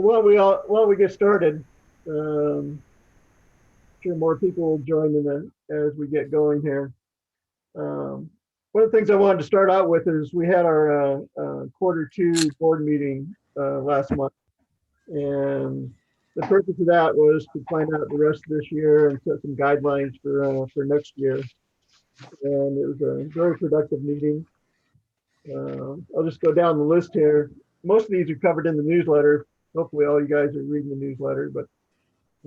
while we get started, sure more people will join in as we get going here. Um, One of the things I wanted to start out with is we had our quarter 2 board meeting last month, and the purpose of that was to find out the rest of this year and set some guidelines for next year. And it was a very productive meeting. I'll just go down the list here. Most of these are covered in the newsletter. Hopefully, all you guys are reading the newsletter, but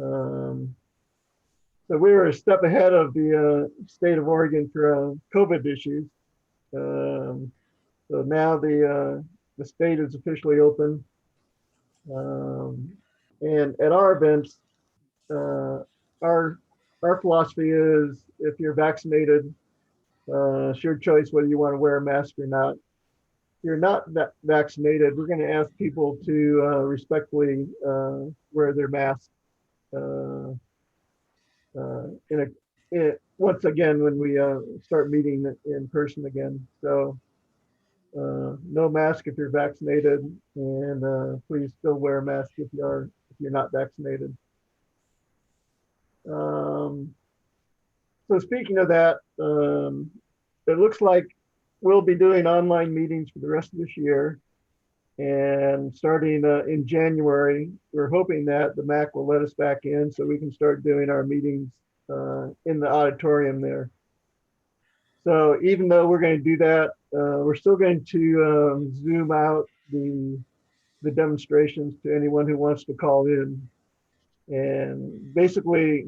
um, so we were a step ahead of the state of Oregon for COVID issues. Um, so now the state is officially open, um, and at our events, uh, our our philosophy is if you're vaccinated, it's your choice whether you want to wear a mask or not. If you're not vaccinated, we're going to ask people to respectfully wear their mask. Uh, in once again when we start meeting in person again. So no mask if you're vaccinated, and please still wear a mask if you're not vaccinated. Um, so speaking of that, it looks like we'll be doing online meetings for the rest of this year. And starting in January, we're hoping that the MAC will let us back in so we can start doing our meetings in the auditorium there. So even though we're going to do that, we're still going to Zoom out the demonstrations to anyone who wants to call in. And basically,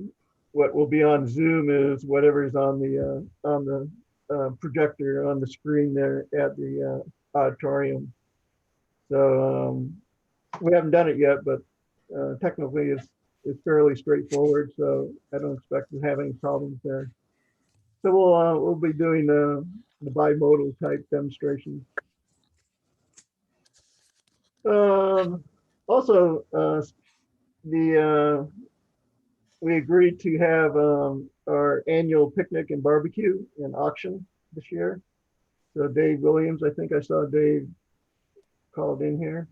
what will be on Zoom is whatever is on the projector on the screen there at the auditorium. So we haven't done it yet, but technically it's fairly straightforward. So I don't expect to have any problems there. So we'll be doing the bimodal type demonstrations. Also, the we agreed to have our annual picnic and barbecue and auction this year. So Dave Williams, I think I saw Dave called in here.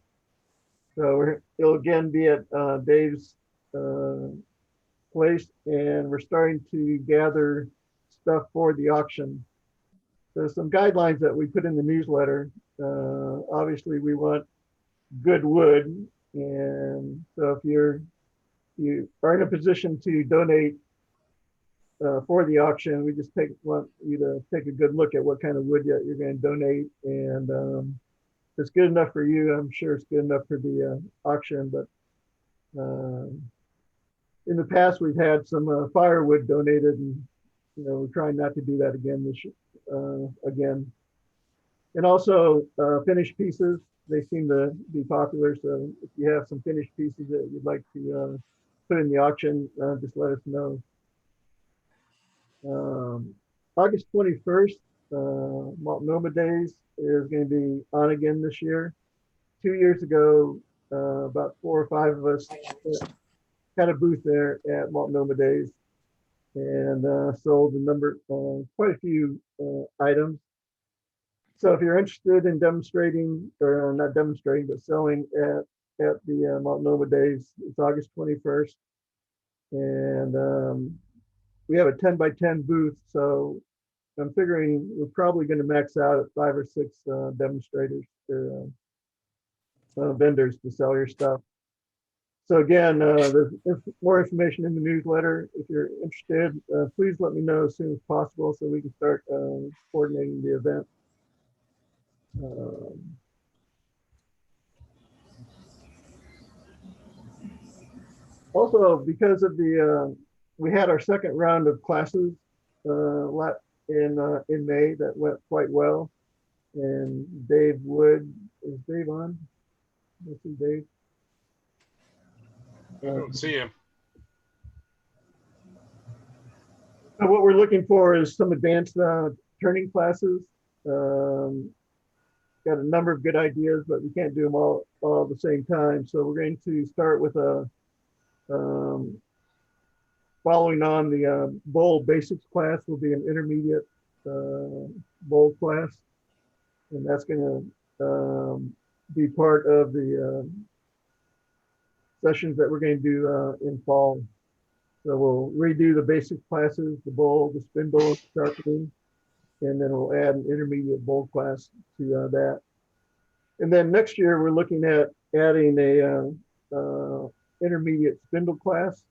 So it'll again be at Dave's place, and we're starting to gather stuff for the auction. So some guidelines that we put in the newsletter. Obviously, we want good wood, and so if you are in a position to donate for the auction, we just want you to take a good look at what kind of wood you're going to donate, and if it's good enough for you, I'm sure it's good enough for the auction. But in the past, we've had some firewood donated, and we're trying not to do that again again. And also finished pieces, they seem to be popular. So if you have some finished pieces that you'd like to put in the auction, just let us know. August 21st, Multnomah Days is going to be on again this year. 2 years ago, about 4 or 5 of us had a booth there at Multnomah Days and sold quite a few items. So if you're interested in demonstrating, or not demonstrating, but selling at the Multnomah Days, it's August 21st. And we have a 10 by 10 booth. So I'm figuring we're probably going to max out at 5 or 6 demonstrators or vendors to sell your stuff. So again, there's more information in the newsletter. If you're interested, please let me know as soon as possible so we can start coordinating the event. Also, because of we had our second round of classes in May that went quite well. And Dave Wood, is Dave on? Let's see, Dave. I don't see him. So what we're looking for is some advanced turning classes. Got a number of good ideas, but we can't do them all at the same time. So we're going to start with following on the bowl basics class will be an intermediate bowl class. And that's going to be part of the sessions that we're going to do in fall. So we'll redo the basic classes, the bowl, the spindle, sharpening, and then we'll add an intermediate bowl class to that. And then next year we're looking at adding a intermediate spindle class,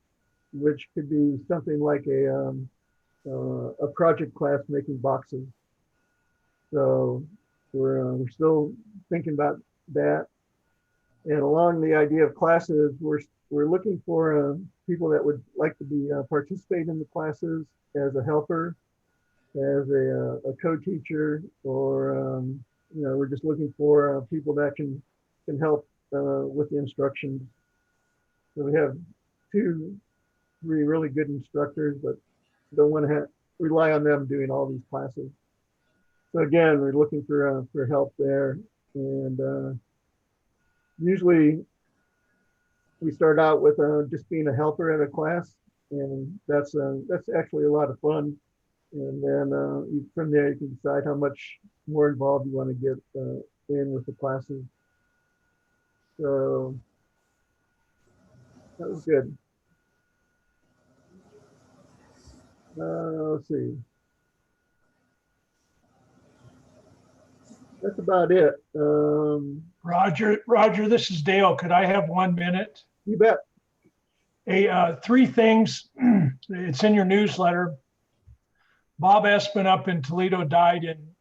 which could be something like a project class making boxes. So we're still thinking about that. And along the idea of classes, we're looking for people that would like to be participate in the classes as a helper, as a co-teacher, or we're just looking for people that can help with the instructions. So we have 2, 3 really good instructors, but don't want to rely on them doing all these classes. So again, we're looking for help there, and usually we start out with just being a helper at a class, and that's actually a lot of fun. And then from there, you can decide how much more involved you want to get in with the classes. So that was good. Let's see. That's about it. Roger, this is Dale. Could I have 1 minute? You bet. Hey, 3 things. It's in your newsletter. Bob Espin up in Toledo died in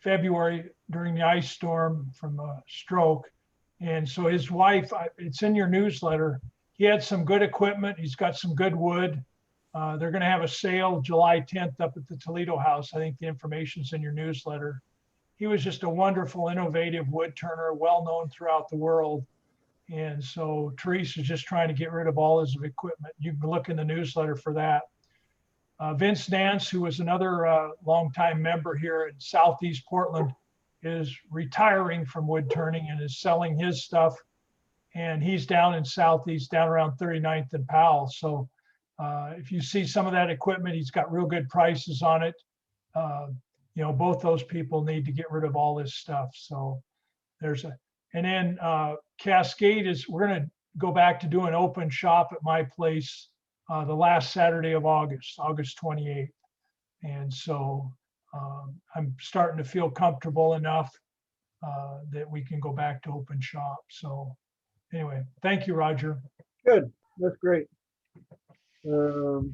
February during the ice storm from a stroke. And so his wife, it's in your newsletter. He had some good equipment. He's got some good wood. They're going to have a sale July 10th up at the Toledo house. I think the information's in your newsletter. He was just a wonderful, innovative wood turner, well known throughout the world. And so Teresa's just trying to get rid of all his equipment. You can look in the newsletter for that. Vince Nance, who was another longtime member here in Southeast Portland, is retiring from wood turning and is selling his stuff. And he's down in Southeast, down around 39th and Powell. So if you see some of that equipment, he's got real good prices on it. Both those people need to get rid of all this stuff. So and then Cascade we're going to go back to doing open shop at my place the last Saturday of August 28th. And so I'm starting to feel comfortable enough that we can go back to open shop. So anyway, thank you, Roger. Good. That's great. So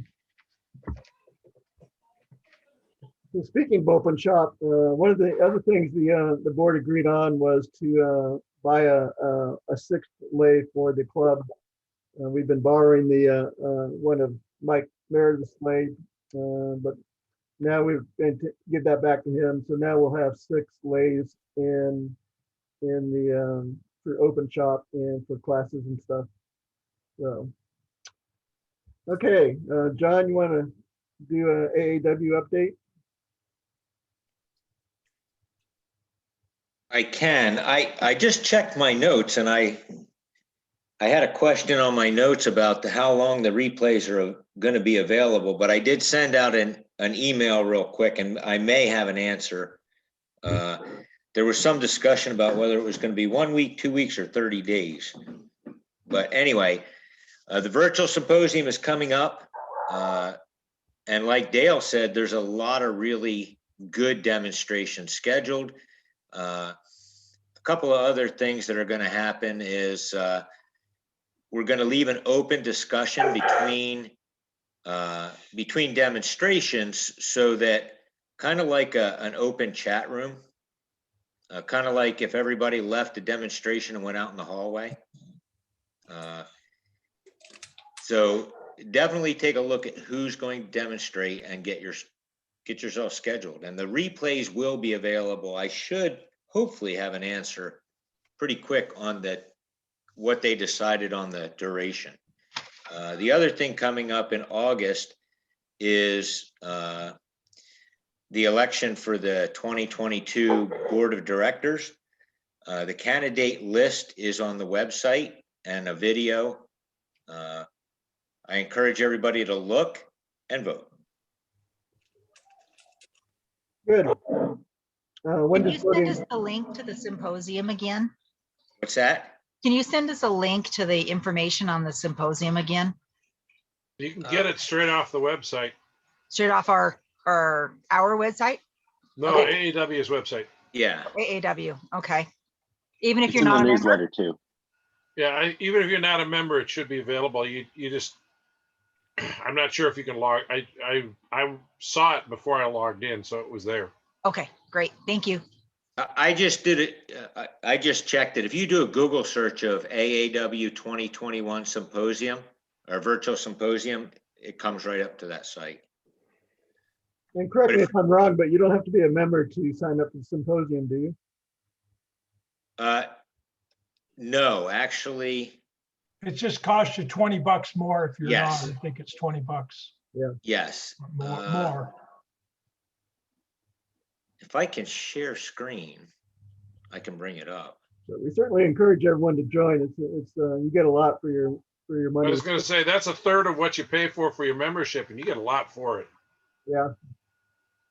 speaking of open shop, one of the other things the board agreed on was to buy a 6th lathe for the club. We've been borrowing the one of Mike Meredith's lathe, but now we've been to give that back to him. So now we'll have 6 lathes in the for open shop and for classes and stuff. So okay, John, you want to do a AAW update? I can. I just checked my notes, and I had a question on my notes about how long the replays are going to be available, but I did send out an email real quick, and I may have an answer. There was some discussion about whether it was going to be 1 week, 2 weeks, or 30 days. But anyway, the virtual symposium is coming up. And like Dale said, there's a lot of really good demonstrations scheduled. A couple of other things that are going to happen is we're going to leave an open discussion between demonstrations, so that kind of like an open chat room, kind of like if everybody left the demonstration and went out in the hallway. So definitely take a look at who's going to demonstrate and get yourself scheduled. And the replays will be available. I should hopefully have an answer pretty quick on what they decided on the duration. The other thing coming up in August is the election for the 2022 Board of Directors. The candidate list is on the website and a video. I encourage everybody to look and vote. Good. When Can does you send voting? us the link to the symposium again? What's that? Can you send us a link to the information on the symposium again? You can get it straight off the website. Straight off our website? No, Okay. AAW's website. Yeah. AAW, okay. Even if It's you're in the not a member? newsletter too. Yeah, even if you're not a member, it should be available. You just, I'm not sure if you can log. I saw it before I logged in, so it was there. Okay, great, thank you. I just did it. I just checked it. If you do a Google search of AAW 2021 symposium or virtual symposium, it comes right up to that site. And correct But me if- if I'm wrong, but you don't have to be a member to sign up for the symposium, do you? No, actually, It just costs you 20 bucks more if you're Yes. not. I think it's 20 bucks yes. more. If I can share screen, I can bring it up. So we certainly encourage everyone to join. It's you get a lot for your I money. was going to say that's a third of what you pay for your membership, and you get a lot for it. Yeah.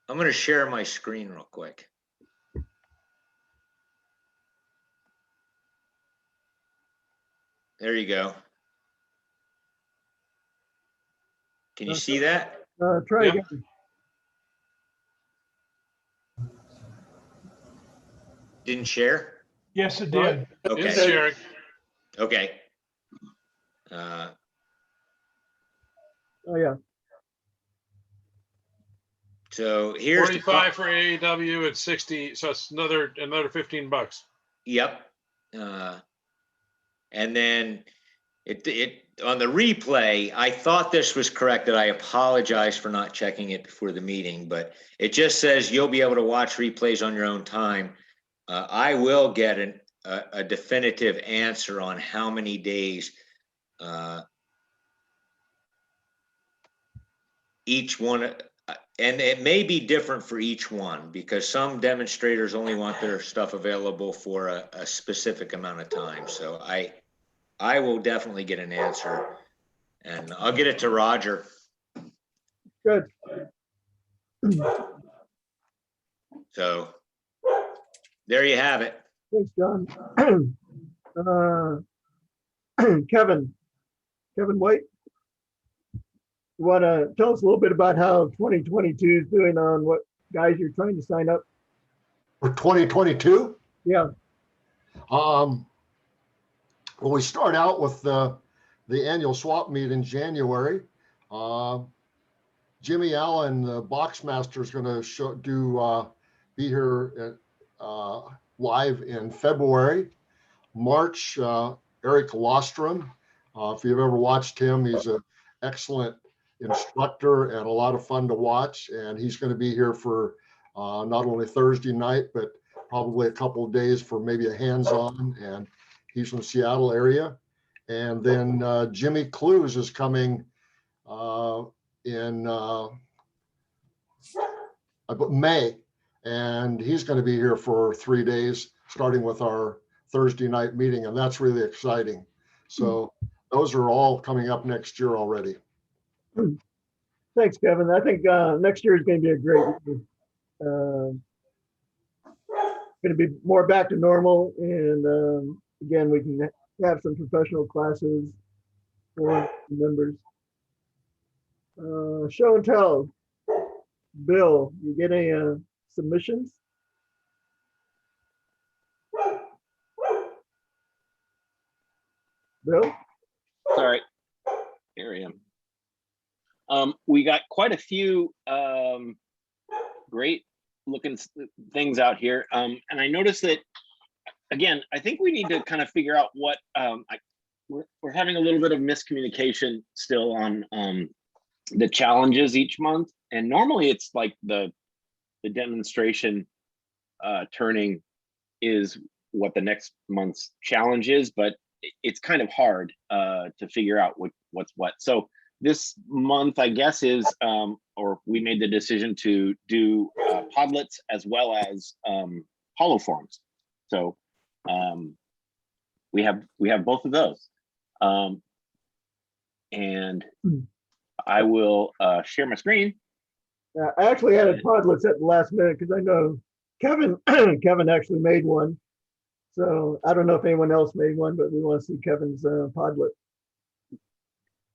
I'm going to share my screen real quick. There you go. Can you see that? Try Yep. again. Didn't share? Yes, it did. It's Okay, sharing. okay. Oh, yeah. So here's the 45 for AAW and 60, so it's another 15 bucks. Yep. And then it on the replay, I thought this was correct. I apologize for not checking it before the meeting, but it just says you'll be able to watch replays on your own time. I will get a definitive answer on how many days each one, and it may be different for each one because some demonstrators only want their stuff available for a specific amount of time. So I will definitely get an answer, and I'll get it to Roger. Good. So there you have it. Thanks, John. Kevin White, you want to tell us a little bit about how 2022 is doing on what guys you're trying to sign up? For 2022? Yeah. Well, we start out with the annual swap meet in January. Jimmy Allen, the box master, is going to be here live in February. March, Eric Lostrom. If you've ever watched him, he's an excellent instructor and a lot of fun to watch. And he's going to be here for not only Thursday night, but probably a couple of days for maybe a hands-on. And he's from the Seattle area. And then Jimmy Clues is coming in May. And he's going to be here for 3 days, starting with our Thursday night meeting. And that's really exciting. So those are all coming up next year already. Thanks, Kevin. I think next year is going to be a great year. Going to be more back to normal. And again, we can have some professional classes for members. Show and tell. Bill, you get any submissions? Bill? Sorry, here I am. We got quite a few great looking things out here. And I noticed that, again, I think we need to kind of figure out what, we're having a little bit of miscommunication still on the challenges each month. And normally it's like the demonstration turning is what the next month's challenge is, but it's kind of hard to figure out what's what. So this month, I guess, is, or we made the decision to do Podlets as well as hollow forms. So we have both of those. And I will share my screen. I actually added Podlets at the last minute because I know Kevin Kevin actually made one. So I don't know if anyone else made one, but we want to see Kevin's Podlet.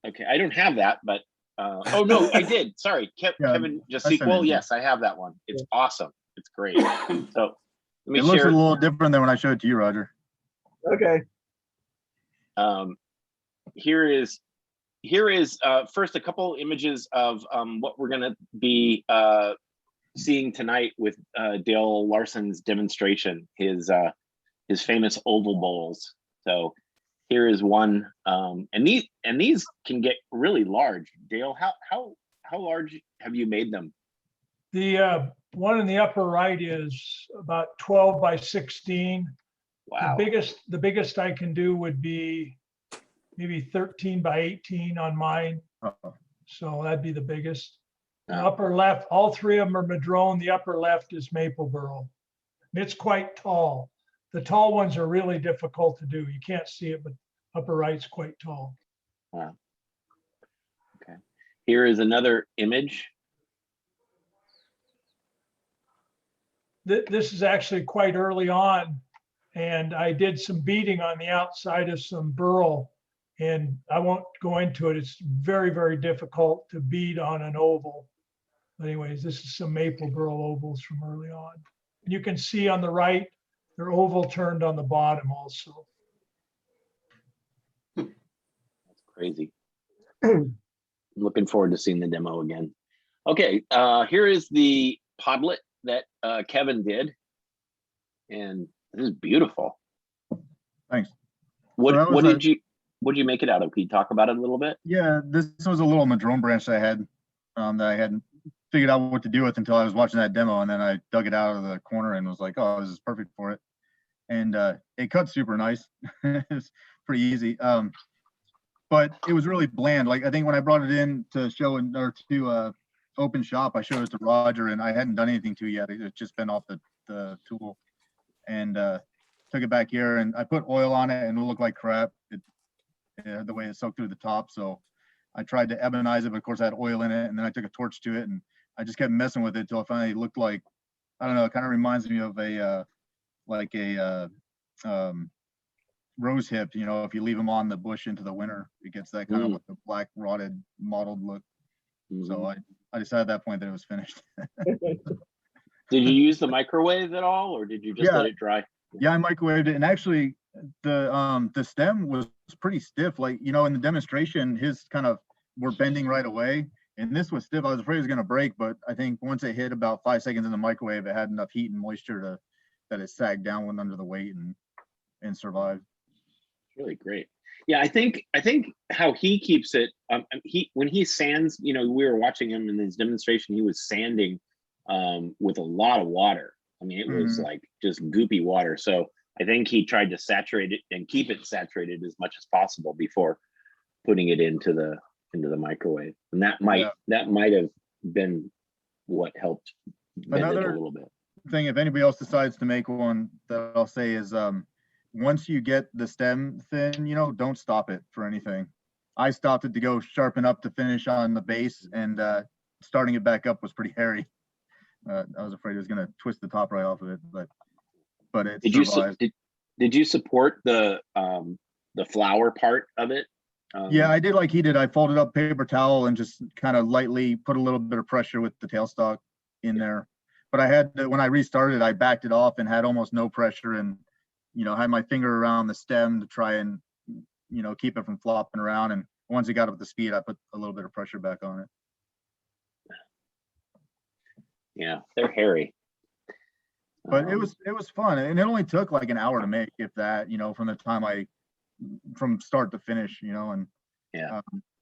Okay, I don't have that, but oh no, I did. Sorry, Kevin just I sent it sequel. to you. Yes, I have that one. It's awesome. It's great. So let me It looks a share. little different than when I showed it to you, Roger. Okay. Here is first a couple images of what we're going to be seeing tonight with Dale Larson's demonstration, his famous oval bowls. So here is one, and these can get really large. Dale, how large have you made them? The one in the upper right is about 12 by 16. Wow. The biggest I can do would be maybe 13 by 18 on mine. Uh-oh. So that'd be the biggest. The Oh. upper left, all three of them are madrone. The upper left is maple burl. And it's quite tall. The tall ones are really difficult to do. You can't see it, but upper right's quite tall. Wow. Okay. Here is another image. This is actually quite early on, and I did some beading on the outside of some burl, and I won't go into it. It's very, very difficult to bead on an oval. But anyways, this is some maple burl ovals from early on. And you can see on the right, they're oval turned on the bottom also. That's crazy. Looking forward to seeing the demo again. Okay, here is the Podlet that Kevin did, and this is beautiful. Thanks. What So what did you make it out of? Can you talk about it a little bit? Yeah, this was a little madrone branch that I had that I hadn't figured out what to do with until I was watching that demo, and then I dug it out of the corner and was like, oh, this is perfect for it. And it cut super nice. It's pretty easy. But it was really bland. Like I think when I brought it in to show or to open shop, I showed it to Roger, and I hadn't done anything to it yet. It had just been off the tool, and took it back here, and I put oil on it, and it looked like crap. The way it soaked through the top. So I tried to ebonize it, but of course I had oil in it, and then I took a torch to it, and I just kept messing with it until it finally looked like, I don't know, it kind of reminds me of a rose hip. You know, if you leave them on the bush into the winter, it gets that kind of like a black rotted mottled look. So I decided at that point that it was finished. Did you use the microwave at all, or did you just let it dry? Yeah, I microwaved it, and actually the stem was pretty stiff. Like, you know, in the demonstration, his kind of were bending right away, and this was stiff. I was afraid it was going to break, but I think once it hit about 5 seconds in the microwave, it had enough heat and moisture that it sagged down, went under the weight, and survived. Really great. Yeah, I think how he keeps it. When he sands, you know, we were watching him in his demonstration. He was sanding with a lot of water. I mean, it was like just goopy water. So I think he tried to saturate it and keep it saturated as much as possible before putting it into the microwave. And that might have been what helped bend it a little bit. Thing, if anybody else decides to make one, that I'll say is once you get the stem thin, you know, don't stop it for anything. I stopped it to go sharpen up to finish on the base, and starting it back up was pretty hairy. I was afraid it was going to twist the top right off of it, but it survived. Did you support the flower part of it? Yeah, I did like he did. I folded up paper towel and just kind of lightly put a little bit of pressure with the tailstock in there. But I had to, when I restarted, I backed it off and had almost no pressure, and you know, had my finger around the stem to try and, you know, keep it from flopping around. And once it got up to speed, I put a little bit of pressure back on it. Yeah, they're hairy. But it was fun, and it only took like an hour to make, if that, you know, from the time from start to finish, you know, and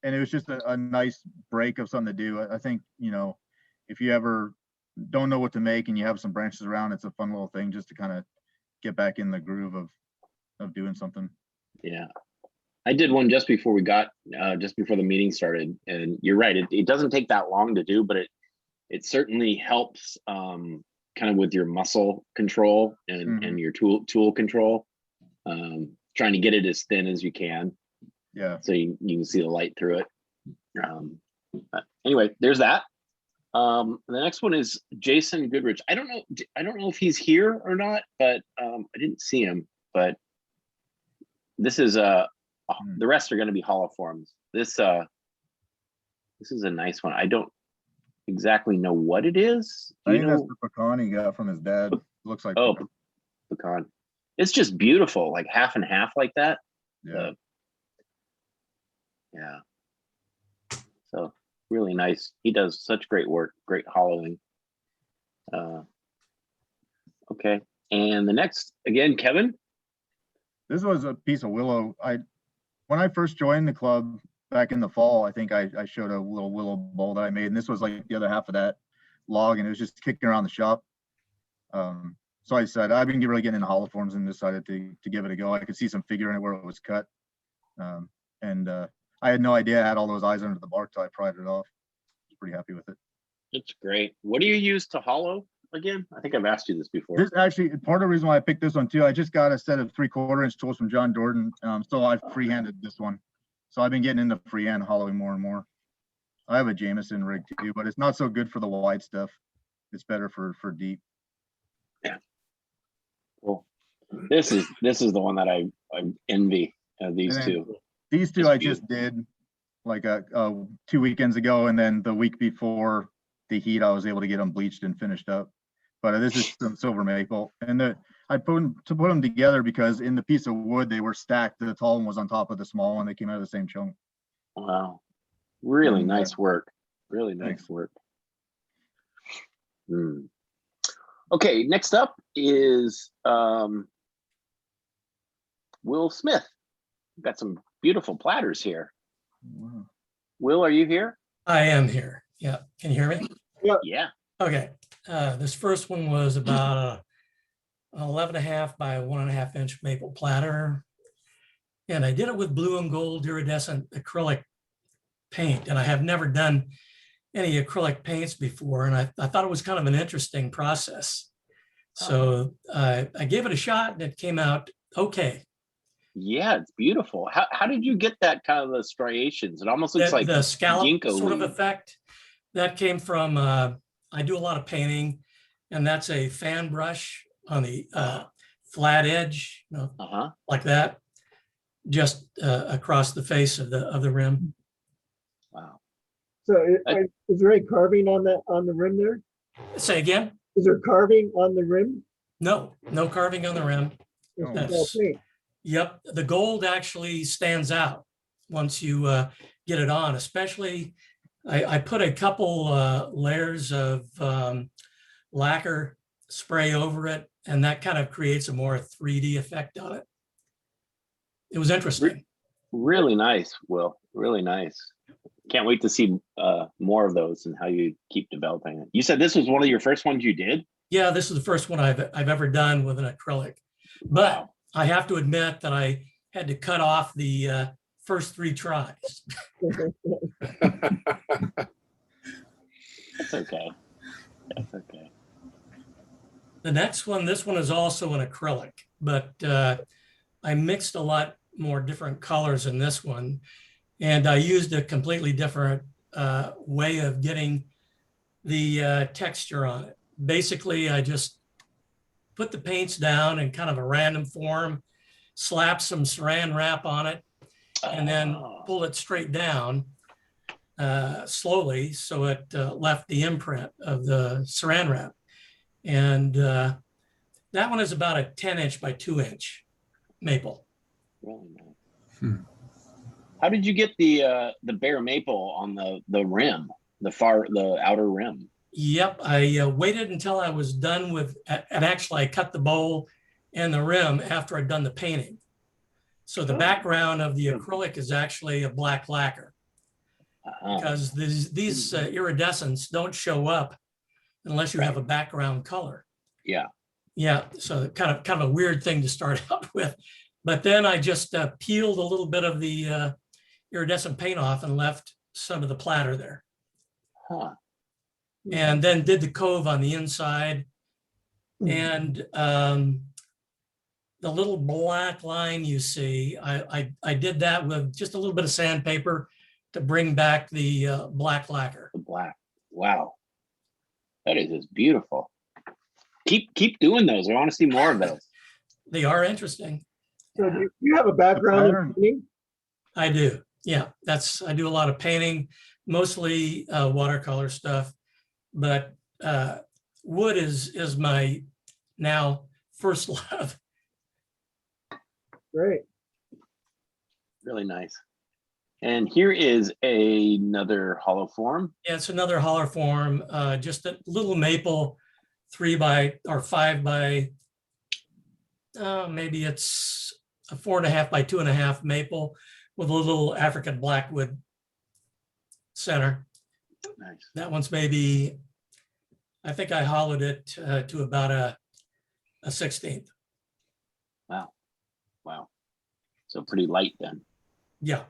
and it was just a nice break of something to do. I think, you know, if you ever don't know what to make and you have some branches around, it's a fun little thing just to kind of get back in the groove of doing something. Yeah, I did one just before just before the meeting started, and you're right, it doesn't take that long to do, but it certainly helps kind of with your muscle control and your tool control, trying to get it as thin as you can, so you can see the light through it. Anyway, there's that. The next one is Jason Goodrich. I don't know if he's here or not, but I didn't see him. but this is the rest are going to be hollow forms. This is a nice one. I don't exactly know what it is. I Do you think that's know? the pecan he got from his dad. Looks like. Oh, pecan. pecan. It's just beautiful, like half and half like that. Yeah. Yeah. So really nice. He does such great work, great hollowing. Okay. And the next, again, Kevin. This was a piece of willow. When I first joined the club back in the fall, I think I showed a little willow bowl that I made, and this was like the other half of that log, and it was just kicking around the shop. So I said, I've been really getting into hollow forms and decided to give it a go. I could see some figure in it where it was cut. I had no idea I had all those eyes under the bark till I pried it off. I was pretty happy with it. It's great. What do you use to hollow again? I think I've asked you this before. This actually, part of the reason why I picked this one too, I just got a set of 3/4 inch tools from John Jordan. So I've freehanded this one. So I've been getting into freehand hollowing more and more. I have a Jameson rig too, but it's not so good for the wide stuff. It's better for deep. Yeah. Cool. This is the one that I envy these two. These two I just did like 2 weekends ago, and then the week before the heat, I was able to get them bleached and finished up. But this is some silver maple, and I put them together because in the piece of wood they were stacked. The tall one was on top of the small one. They came out of the same chunk. Wow, really And, nice work. Really nice thanks. work. Okay, next up is Will Smith. We've got some beautiful platters here. Wow. Will, are you here? I am here. Yeah. Can you hear me? Yeah. Okay. This first one was about 11.5 by 1.5 inch maple platter. And I did it with blue and gold iridescent acrylic paint. And I have never done any acrylic paints before. And I thought it was kind of an interesting process. So I gave it a shot and it came out okay. Yeah, it's beautiful. How did you get that kind of the striations? It almost looks like the scallop ginkgo sort of leaf. effect that came from, I do a lot of painting, and that's a fan brush on the flat edge, like that, just across the face of the rim. Wow. So is there any carving on the rim there? Say again? Is there carving on the rim? No carving on the rim. It's That's- all paint. Yep, the gold actually stands out once you get it on, especially I put a couple layers of lacquer spray over it, and that kind of creates a more 3D effect on it. It was interesting. Really nice, Will. Really nice. Can't wait to see more of those and how you keep developing it. You said this was one of your first ones you did? Yeah, this is the first one I've ever done with an acrylic, but I have to admit that I had to cut off the first 3 tries. That's okay. That's okay. The next one, this one is also an acrylic, but I mixed a lot more different colors in this one. And I used a completely different way of getting the texture on it. Basically, I just put the paints down in kind of a random form, slap some saran wrap on it, and then pull it straight down slowly so it left the imprint of the saran wrap. And that one is about a 10 inch by 2 inch maple. Really nice. How did you get the bare maple on the rim, the outer rim? Yep, I waited until I was done with, and actually I cut the bowl and the rim after I'd done the painting. So the background of the acrylic is actually a black lacquer because these iridescents don't show up unless you have a background color. Yeah. Yeah, so kind of a weird thing to start out with. But then I just peeled a little bit of the iridescent paint off and left some of the platter there. Huh. And then did the cove on the inside. And the little black line you see, I did that with just a little bit of sandpaper to bring back the black lacquer. The black. Wow. That is just beautiful. Keep doing those. I want to see more of those. they are interesting. So do you have a background in pattern- painting? I do. Yeah, I do a lot of painting, mostly watercolor stuff, but wood is my now first love. Great. Really nice. And here is another hollow form. Yeah, it's another holler form, just a little maple 3 by or 5 by, maybe it's a 4.5 by 2.5 maple with a little African blackwood center. Nice. That one's maybe, I think I hollowed it to about a 1/16. Wow. Wow. So pretty light then. Yeah,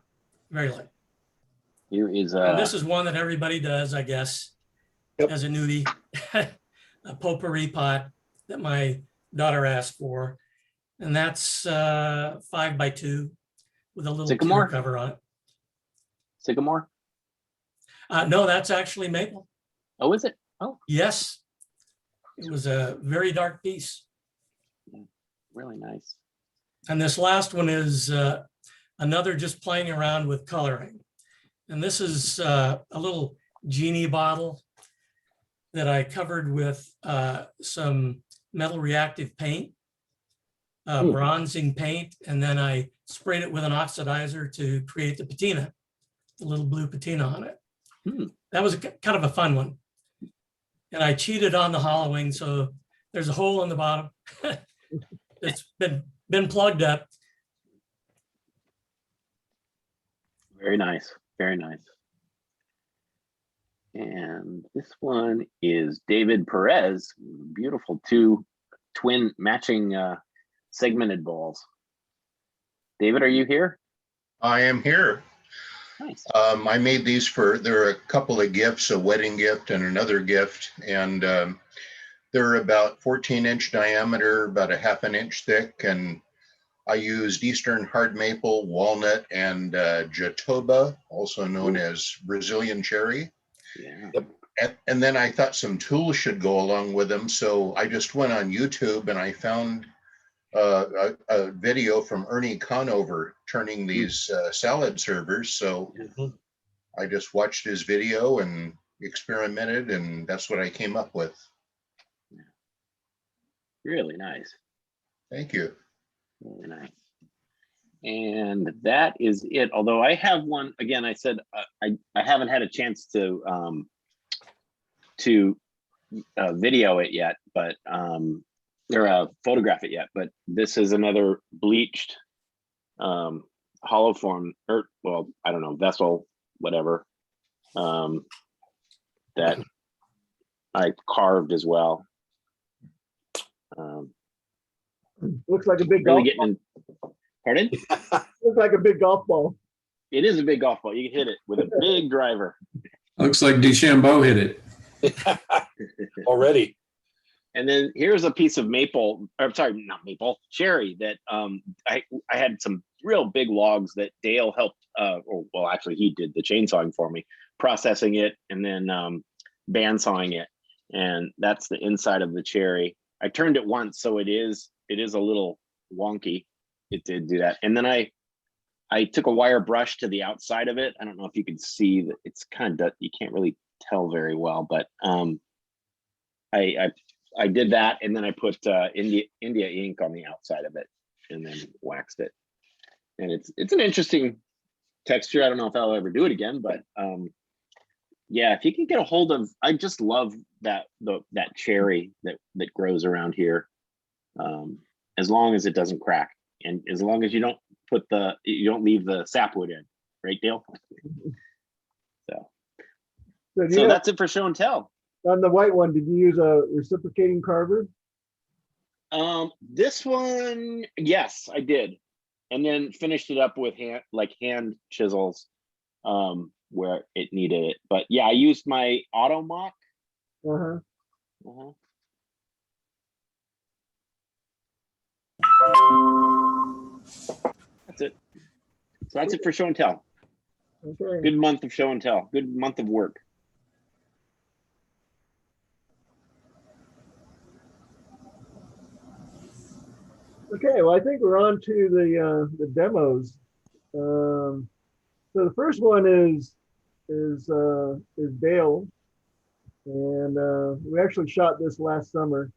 very light. Here is And this is one that everybody does, I guess, Yep. as a newbie. A potpourri pot that my daughter asked for. And that's 5 by 2 with a little Sycamore? tear cover on it. sycamore. No, that's actually maple. Oh, is it? Oh, Yes. It was a very dark piece. really nice. And this last one is another just playing around with coloring. And this is a little genie bottle that I covered with some metal reactive paint, bronzing paint, and then I sprayed it with an oxidizer to create the patina, the little blue patina on it. That was kind of a fun one. And I cheated on the hollowing, so there's a hole in the bottom. It's been plugged up. Very nice. Very nice. And this one is David Perez. Beautiful two twin matching segmented balls. David, are you here? I am here. Nice. I made these there are a couple of gifts, a wedding gift and another gift, and they're about 14-inch diameter, about a half an inch thick, and I used Eastern hard maple, walnut, and jatoba, also known as Brazilian cherry. Yeah. And then I thought some tools should go along with them, so I just went on YouTube and I found a video from Ernie Conover turning these salad servers. So I just watched his video and experimented, and that's what I came up with. Really nice. Thank you. Really nice. And that is it. Although I have one, again, I said I haven't had a chance to video it yet, but or photograph it yet. But this is another bleached hollow form, or well, I don't know, vessel, whatever, that I carved as well. Looks like a big Really golf getting in. Pardon? Looks like a big golf ball. It is a big golf ball. You can hit it with a big driver. Looks like DeChambeau hit it. Already. And then here's a piece of maple, or sorry, not maple, cherry that I had some real big logs that Dale helped, or well, actually he did the chainsawing for me, processing it and then bandsawing it. And that's the inside of the cherry. I turned it once, so it is a little wonky. It did do that. And then I took a wire brush to the outside of it. I don't know if you can see that it's kind of, you can't really tell very well, but I did that, and then I put India ink on the outside of it, and then waxed it. And it's an interesting texture. I don't know if I'll ever do it again, but yeah, if you can get a hold of, I just love that cherry that grows around here, as long as it doesn't crack, and as long as you don't leave the sapwood in, right, Dale? So that's it for show and tell. On the white one, did you use a reciprocating carver? This one, yes, I did, and then finished it up with hand chisels where it needed it. But yeah, I used my auto mock. That's it. So that's it for show and tell. Okay. Good month of show and tell. Good month of work. Okay, well, I think we're on to the demos. So the first one is Dale, and we actually shot this last summer.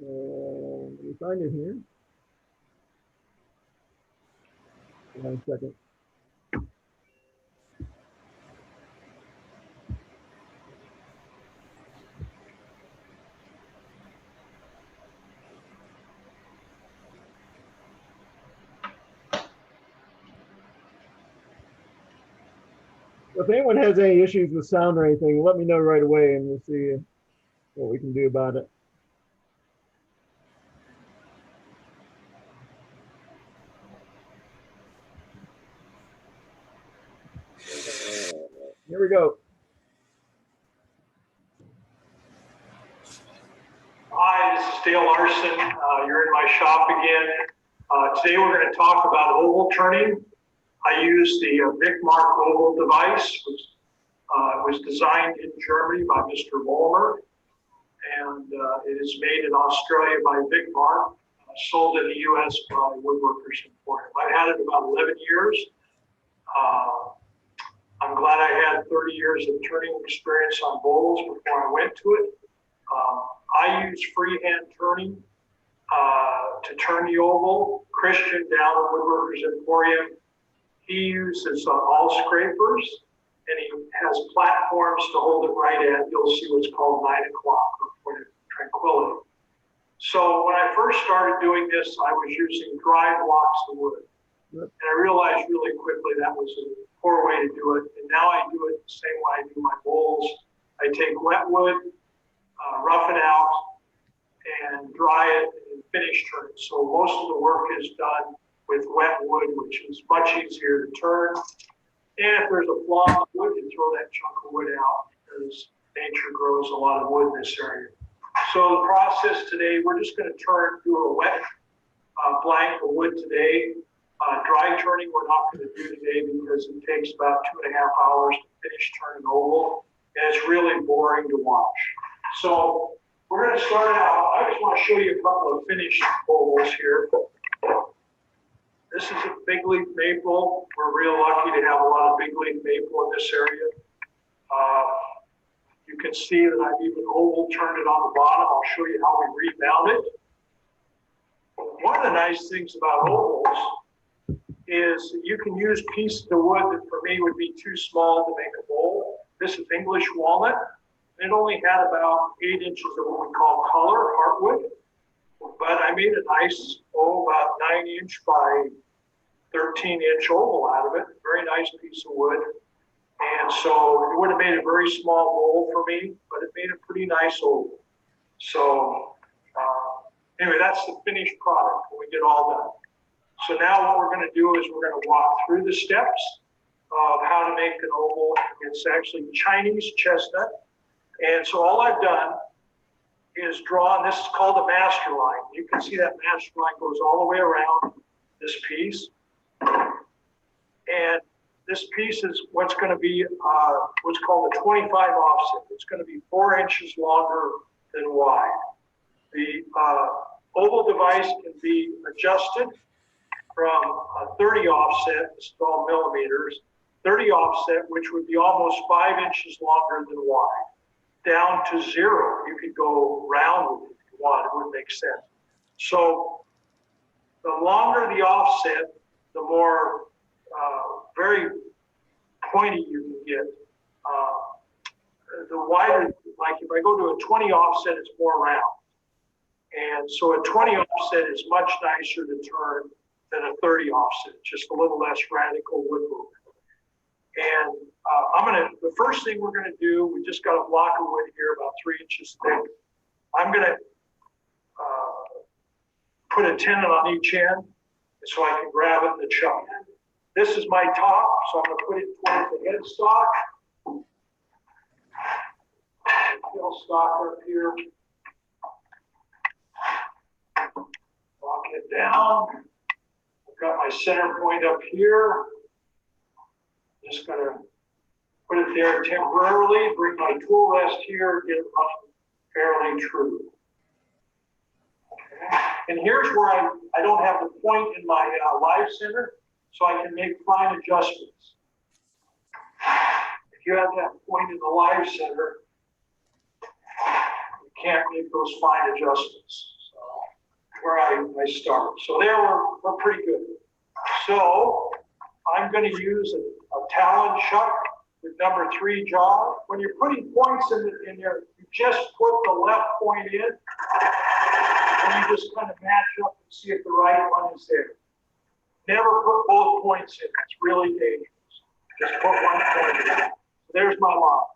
Let me find it here. One second. If anyone has any issues with sound or anything, let me know right away and we'll see what we can do about it. Here we go. Hi, this is Dale Larson. You're in my shop again. Today we're going to talk about oval turning. I use the Vicmark oval device, which was designed in Germany by Mr. Vollmer, and it is made in Australia by Vicmark, sold in the US by Woodworkers Emporium. I've had it about 11 years. I'm glad I had 30 years of turning experience on bowls before I went to it. I use freehand turning to turn the oval. Christian down at Woodworkers Emporium, he uses all scrapers, and he has platforms to hold it right at. You'll see what's called 9 o'clock or point of tranquility. So when I first started doing this, I was using dry blocks of wood. And I realized really quickly that was a poor way to do it. And now I do it the same way I do my bowls. I take wet wood, rough it out, and dry it and finish turn it. So most of the work is done with wet wood, which is much easier to turn. And if there's a flaw in the wood, you throw that chunk of wood out because nature grows a lot of wood in this area. So the process today, we're just going to do a wet blank of wood today. Dry turning we're not going to do today because it takes about 2.5 hours to finish turn an oval, and it's really boring to watch. So we're going to start out. I just want to show you a couple of finished ovals here. This is a big leaf maple. We're real lucky to have a lot of big leaf maple in this area. You can see that I've even oval turned it on the bottom. I'll show you how we remount it. One of the nice things about ovals is that you can use pieces of wood that for me would be too small to make a bowl. This is English walnut. It only had about 8 inches of what we call color, heartwood. But I made a nice, about 9-inch by 13-inch oval out of it. Very nice piece of wood. And so it would have made a very small bowl for me, but it made a pretty nice oval. So anyway, that's the finished product when we get all done. So now what we're going to do is we're going to walk through the steps of how to make an oval. It's actually Chinese chestnut. And so all I've done is draw, and this is called a master line. You can see that master line goes all the way around this piece. And this piece is what's going to be what's called a 25 offset. It's going to be 4 inches longer than wide. The oval device can be adjusted from a 30 offset, it's called millimeters, 30 offset, which would be almost 5 inches longer than wide, down to 0. You could go round with it if you want, it wouldn't make sense. So the longer the offset, the more very pointy you can get. The wider, like if I go to a 20 offset, it's more round. And so a 20 offset is much nicer to turn than a 30 offset, just a little less radical wood movement. And the first thing we're gonna do, we just got a block of wood here about 3 inches thick. I'm gonna put a tenon on each end so I can grab it in the chuck. This is my top, so I'm gonna put it towards the headstock. Headstock up here. Lock it down. I've got my center point up here. Just gonna put it there temporarily, bring my tool rest here, get it running fairly true. Okay. And here's where I don't have the point in my live center, so I can make fine adjustments. If you have that point in the live center, you can't make those fine adjustments. So where I start. So there we're pretty good. So I'm going to use a Talon chuck with number 3 jaw. When you're putting points in there, you just put the left point in, and you just kind of match up and see if the right one is there. Never put both points in. It's really dangerous. Just put one point in. There's my line.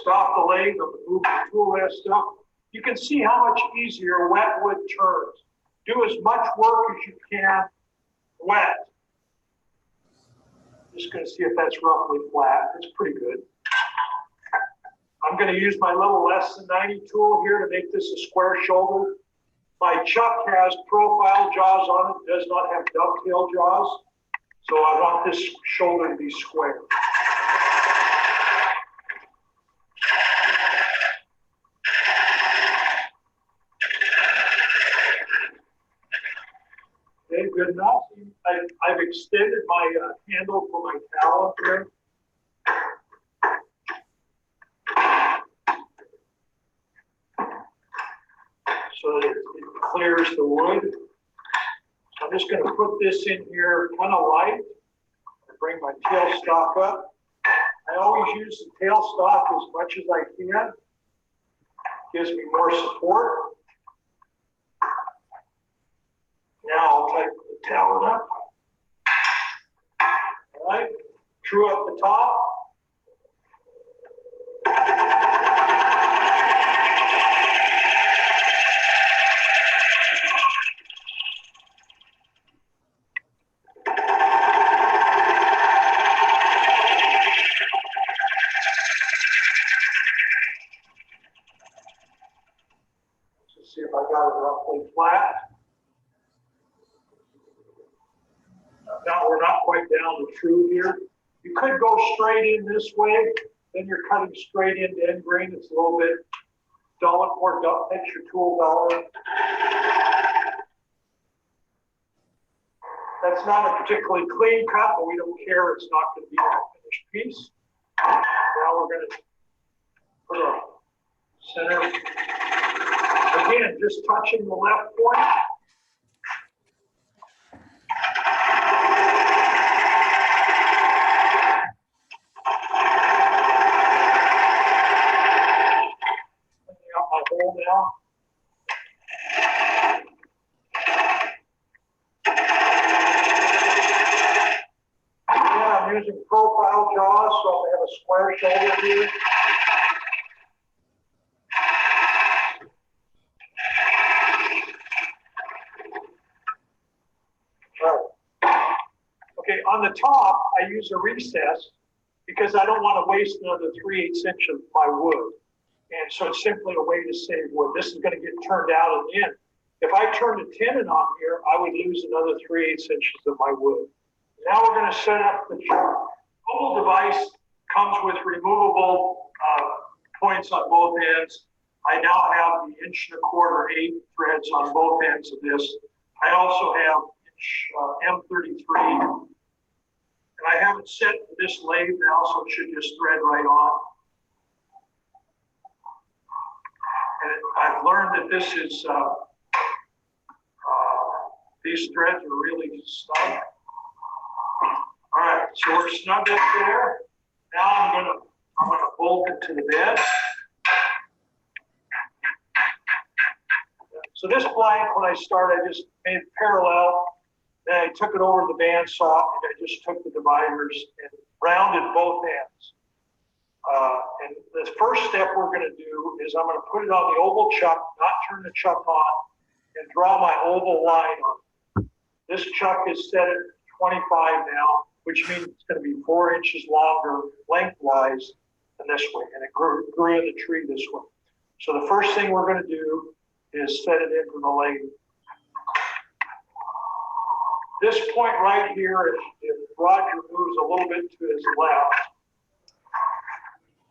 Stop the lathe, move the tool rest up. You can see how much easier wet wood turns. Do as much work as you can wet. Just going to see if that's roughly flat. It's pretty good. I'm going to use my little less than 90 tool here to make this a square shoulder. My chuck has profile jaws on it, does not have dovetail jaws. So I want this shoulder to be square. Okay, good enough. I've extended my handle for my Talon here. So that it clears the wood. I'm just going to put this in here kind of light. Bring my tailstock up. I always use the tailstock as much as I can. Gives me more support. Now I'll tighten the Talon up. All right, true up the top. Let's see if I got it roughly flat. Now we're not quite down to true here. You could go straight in this way, then you're cutting straight into end grain. It's a little bit dull, more dull, makes your tool duller. That's not a particularly clean cut, but we don't care. It's not going to be a finished piece. Now we're going to put a center. Again, just touching the left point. Hole now. Yeah, I'm using profile jaws, so I have a square shoulder here. Right. Okay, on the top, I use a recess because I don't want to waste another 3/8 inches of my wood. And so it's simply a way to save wood. This is going to get turned out in the end. If I turned a tenon on here, I would lose another 3/8 inches of my wood. Now we're going to set up the chuck. Mobile device comes with removable points on both ends. I now have the 1¼ 8 threads on both ends of this. I also have M33. And I have it set to this lathe now, so it should just thread right on. And I've learned that this is, these threads are really snug. All right, so we're snug up there. Now I'm gonna bolt it to the bed. So this blank, when I started, I just made it parallel. Then I took it over to the bandsaw and I just took the dividers and rounded both ends. And the first step we're going to do is I'm going to put it on the oval chuck, not turn the chuck on, and draw my oval line on it. This chuck is set at 25 now, which means it's going to be 4 inches longer lengthwise than this way. And it grew in the tree this way. So the first thing we're going to do is set it into the lathe. this point right here, if Roger moves a little bit to his left,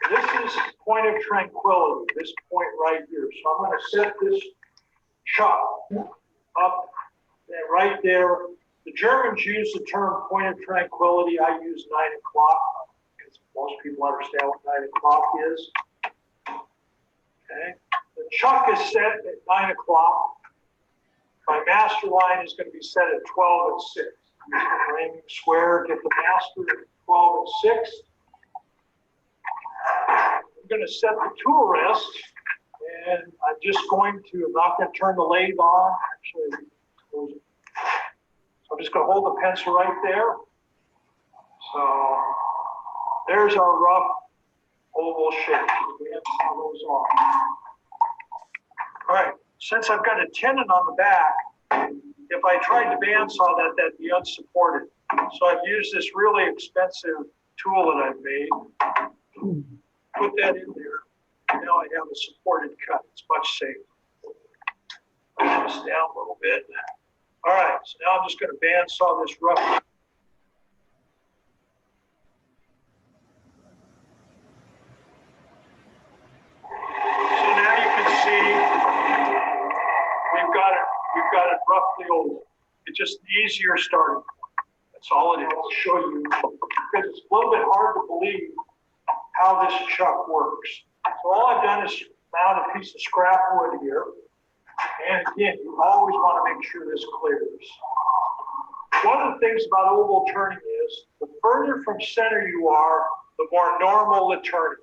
this is point of tranquility, this point right here. So I'm going to set this chuck up right there. The Germans use the term point of tranquility. I use 9 o'clock because most people understand what 9 o'clock is. Okay. The chuck is set at 9 o'clock. My master line is going to be set at 12 and 6. Framing square, get the master at 12 and 6. I'm going to set the tool rest, and I'm just going to, I'm not going to turn the lathe on. Actually, so I'm just going to hold the pencil right there. So there's our rough oval shape. We have to have those off. All right, since I've got a tenon on the back, if I tried to bandsaw that, that'd be unsupported. So I've used this really expensive tool that I've made. Put that in there. Now I have a supported cut. It's much safer. Push this down a little bit. All right, so now I'm just going to bandsaw this rough. So now you can see we've got it roughly oval. It's just an easier starting point. That's all it is. I'll show you because it's a little bit hard to believe how this chuck works. So all I've done is mount a piece of scrap wood here. And again, you always want to make sure this clears. One of the things about oval turning is the further from center you are, the more normal the turning.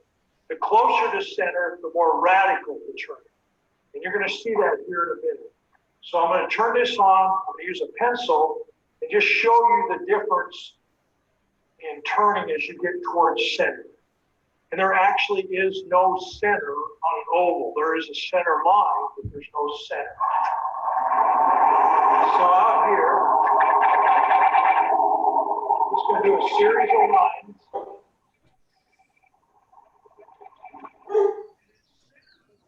The closer to center, the more radical the turning. And you're going to see that here in a minute. So I'm going to turn this on. I'm going to use a pencil and just show you the difference in turning as you get towards center. And there actually is no center on an oval. There is a center line, but there's no center. So out here, I'm just going to do a series of lines.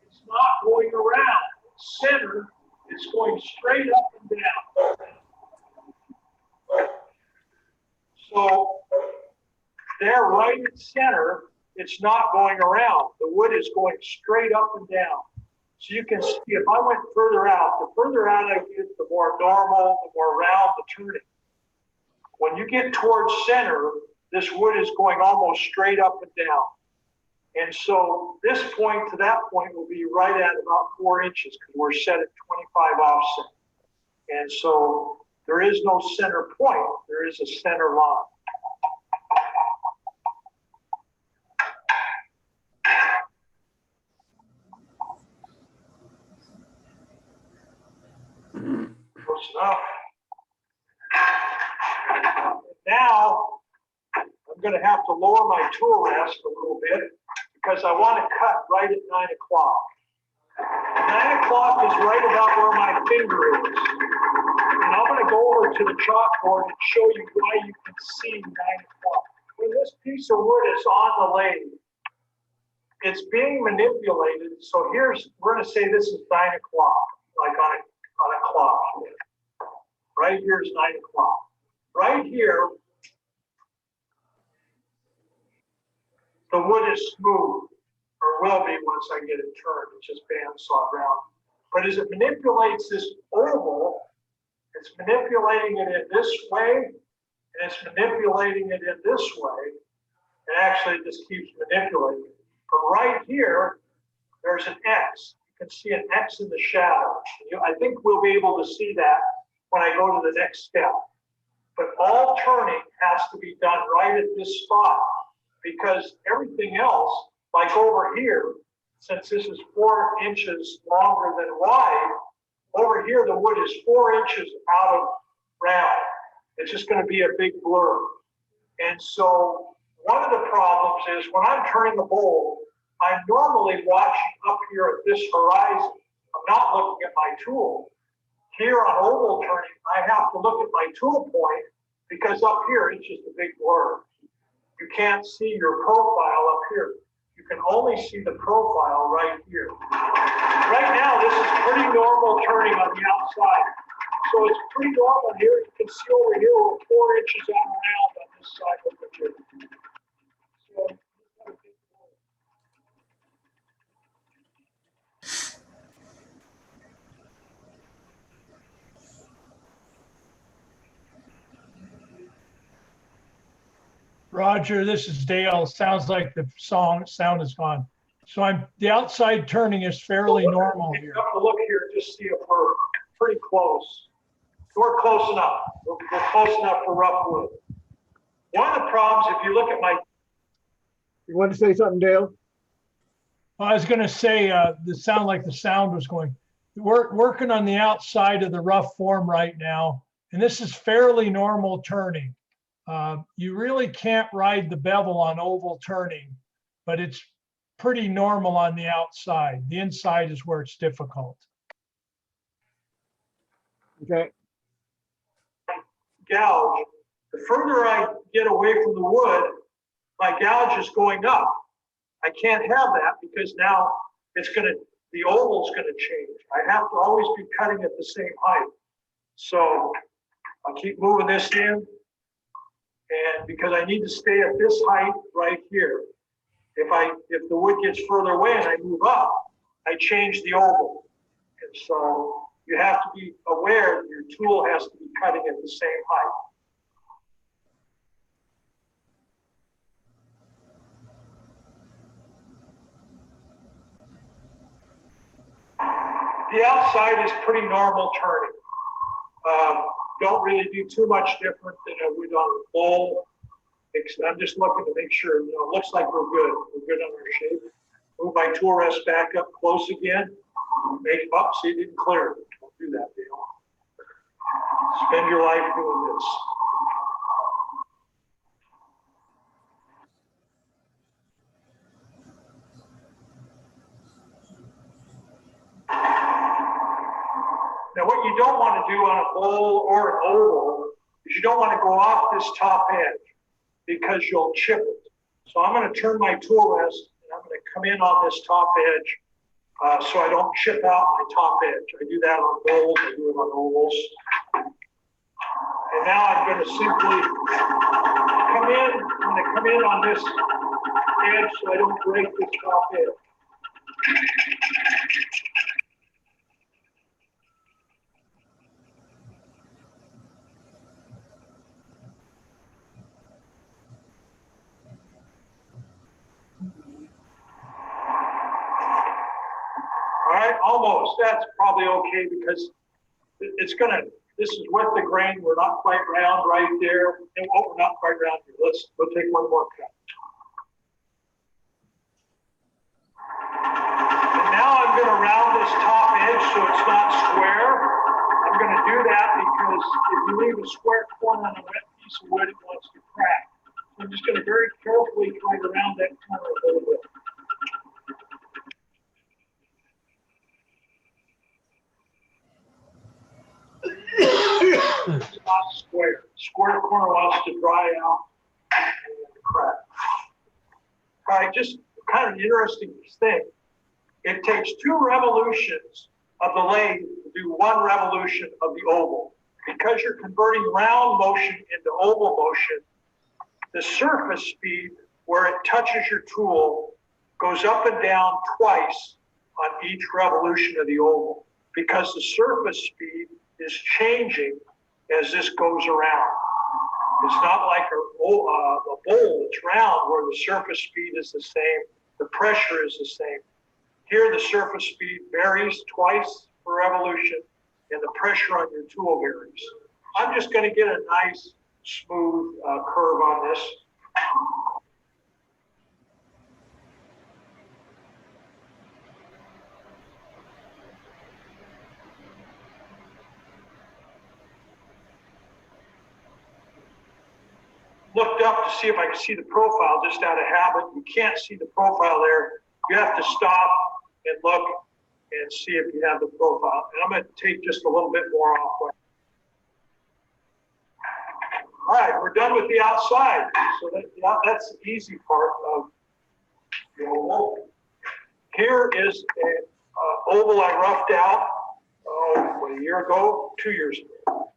It's not going around. Center is going straight up and down. So there, right at center, it's not going around. The wood is going straight up and down. So you can see if I went further out, the further out I get, the more normal, the more round the turning. When you get towards center, this wood is going almost straight up and down. And so this point to that point will be right at about 4 inches because we're set at 25 offset. And so there is no center point, there is a center line. Close enough. Now I'm going to have to lower my tool rest a little bit because I want to cut right at 9 o'clock. 9 o'clock is right about where my finger is. And I'm going to go over to the chalkboard and show you why you can see 9 o'clock. When this piece of wood is on the lathe, it's being manipulated. So we're going to say this is 9 o'clock, like on a clock. Right here is 9 o'clock. Right here, the wood is smooth, or will be once I get it turned. It's just bandsaw around. But as it manipulates this oval, it's manipulating it in this way, and it's manipulating it in this way, and actually it just keeps manipulating it. But right here, there's an X. You can see an X in the shadow. I think we'll be able to see that when I go to the next step. But all turning has to be done right at this spot because everything else, like over here, since this is 4 inches longer than wide, over here the wood is 4 inches out of round. It's just going to be a big blur. And so one of the problems is when I'm turning the bowl, I'm normally watching up here at this horizon. I'm not looking at my tool. Here on oval turning, I have to look at my tool point because up here it's just a big blur. You can't see your profile up here. You can only see the profile right here. Right now, this is pretty normal turning on the outside. So So it's pretty normal here. You can see over here we're 4 inches on round on this side over here. So, Roger, this is Dale. Sounds like the sound is gone. So the outside turning is fairly normal here. Look here, just see if we're pretty close. We're close enough. We're close enough for rough wood. One of the problems, if you look at my, You want to say something, Dale? I was going to say, the sound like the sound was going. We're working on the outside of the rough form right now, and this is fairly normal turning. You really can't ride the bevel on oval turning, but it's pretty normal on the outside. The inside is where it's difficult. Okay. Gouge, the further I get away from the wood, my gouge is going up. I can't have that because now the oval's gonna change. I have to always be cutting at the same height. So I'll keep moving this in. And because I need to stay at this height right here. If the wood gets further away and I move up, I change the oval. And so you have to be aware that your tool has to be cutting at the same height. The outside is pretty normal turning. Don't really do too much different than I would on the bowl. I'm just looking to make sure, it looks like we're good. We're good on our shape. Move my tool rest back up close again. Make up, see it didn't clear. Don't do that, Dale. Spend your life doing this. Now, what you don't want to do on a bowl or an oval is you don't want to go off this top edge because you'll chip it. So I'm going to turn my tool rest and I'm going to come in on this top edge so I don't chip out my top edge. I do that on bowls, I do it on ovals. And now I'm going to simply come in. I'm going to come in on this edge so I don't break this top edge. All right, almost. That's probably okay because this is with the grain. We're not quite round right there. And we're not quite round here. We'll take one more cut. And now I'm going to round this top edge so it's not square. I'm going to do that because if you leave a square corner on a wet piece of wood, it wants to crack. So I'm just going to very carefully try to round that corner a little bit. It's not square. Square corner wants to dry out and crack. All right, just kind of an interesting thing. It takes 2 revolutions of the lathe to do 1 revolution of the oval. Because you're converting round motion into oval motion, the surface speed where it touches your tool goes up and down twice on each revolution of the oval because the surface speed is changing as this goes around. It's not like a bowl that's round where the surface speed is the same, the pressure is the same. Here the surface speed varies twice per revolution and the pressure on your tool varies. I'm just going to get a nice smooth curve on this. Looked up to see if I could see the profile just out of habit. You can't see the profile there. You have to stop and look and see if you have the profile. And I'm going to take just a little bit more off. All right, we're done with the outside. So that's the easy part of the oval. Here is an oval I roughed out a year ago, 2 years ago.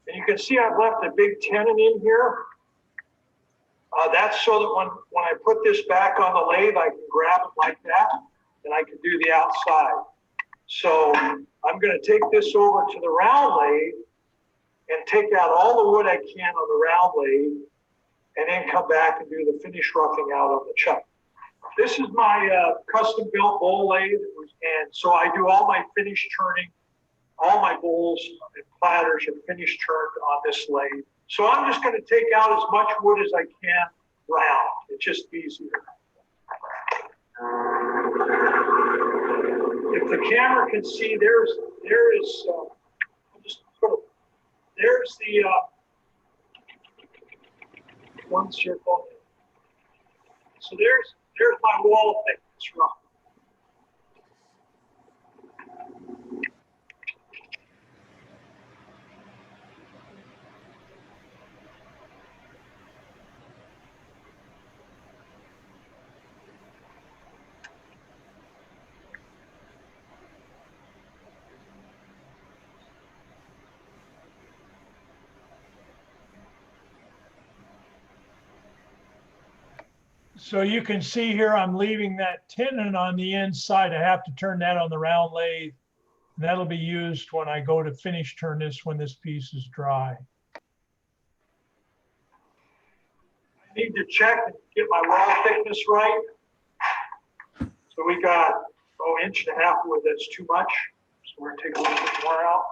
And you can see I've left a big tenon in here. That's so that when I put this back on the lathe, I can grab it like that, and I can do the outside. So I'm going to take this over to the round lathe and take out all the wood I can on the round lathe, and then come back and do the finish roughing out on the chuck. This is my custom built bowl lathe, and so I do all my finish turning. All my bowls and platters are finish turned on this lathe. So I'm just going to take out as much wood as I can round. It's just easier. If the camera can see, there's the one circle. So there's my wall thickness roughly. So you can see here, I'm leaving that tenon on the inside. I have to turn that on the round lathe. That'll be used when I go to finish turn this when this piece is dry. I need to check and get my wall thickness right. So we got, 1.5 inches wood, that's too much. So we're gonna take a little bit more out.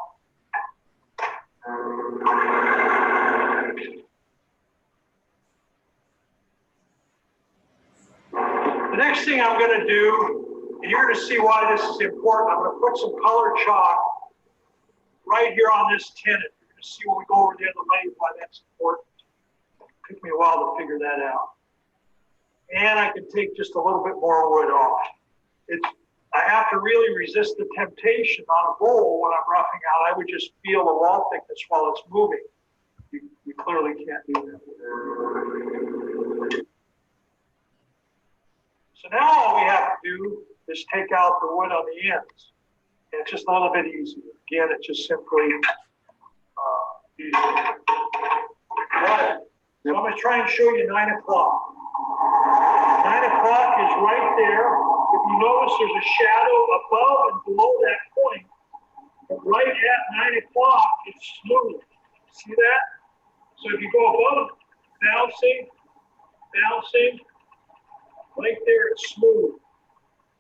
The next thing I'm going to do, and you're going to see why this is important, I'm going to put some colored chalk right here on this tenon. You're going to see when we go over the other lathe why that's important. It took me a while to figure that out. And I can take just a little bit more wood off. I have to really resist the temptation on a bowl when I'm roughing out. I would just feel the wall thickness while it's moving. You clearly can't do that. So now all we have to do is take out the wood on the ends. And it's just a little bit easier. Again, it's just simply easier. Right. So I'm going to try and show you 9 o'clock. 9 o'clock is right there. If you notice, there's a shadow above and below that point. But right at 9 o'clock, it's smooth. See that? So if you go above, bouncing, right there, it's smooth.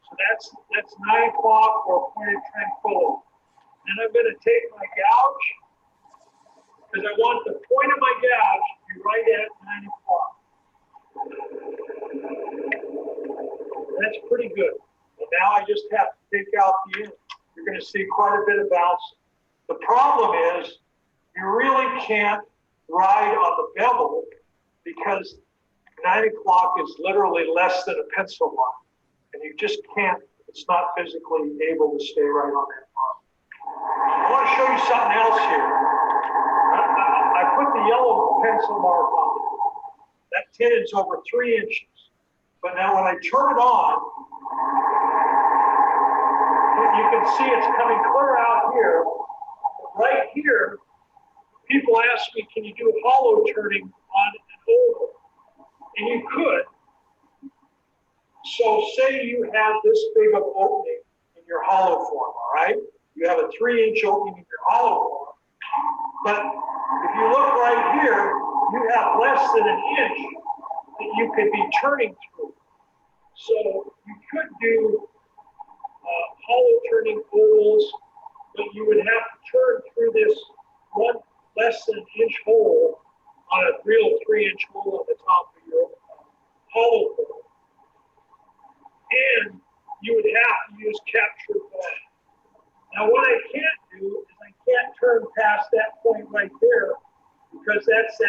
So that's 9 o'clock or point of tranquility. Then I'm going to take my gouge, because I want the point of my gouge to be right at 9 o'clock. That's pretty good. And now I just have to take out the end. You're going to see quite a bit of bouncing. The problem is you really can't ride on the bevel because 9 o'clock is literally less than a pencil line. And you just can't, it's not physically able to stay right on that mark. I want to show you something else here. I put the yellow pencil mark on it. That tenon's over 3 inches. But now when I turn it on, you can see it's coming clear out here. Right here, people ask me, can you do hollow turning on an oval? And you could. So say you have this big of opening in your hollow form, all right? You have a 3-inch opening in your hollow form. But if you look right here, you have less than an inch that you could be turning through. So you could do hollow turning ovals, but you would have to turn through this one less than an inch hole on a real 3-inch hole at the top of your hollow form. And you would have to use captured bar. Now what I can't do is I can't turn past that point right there because that's a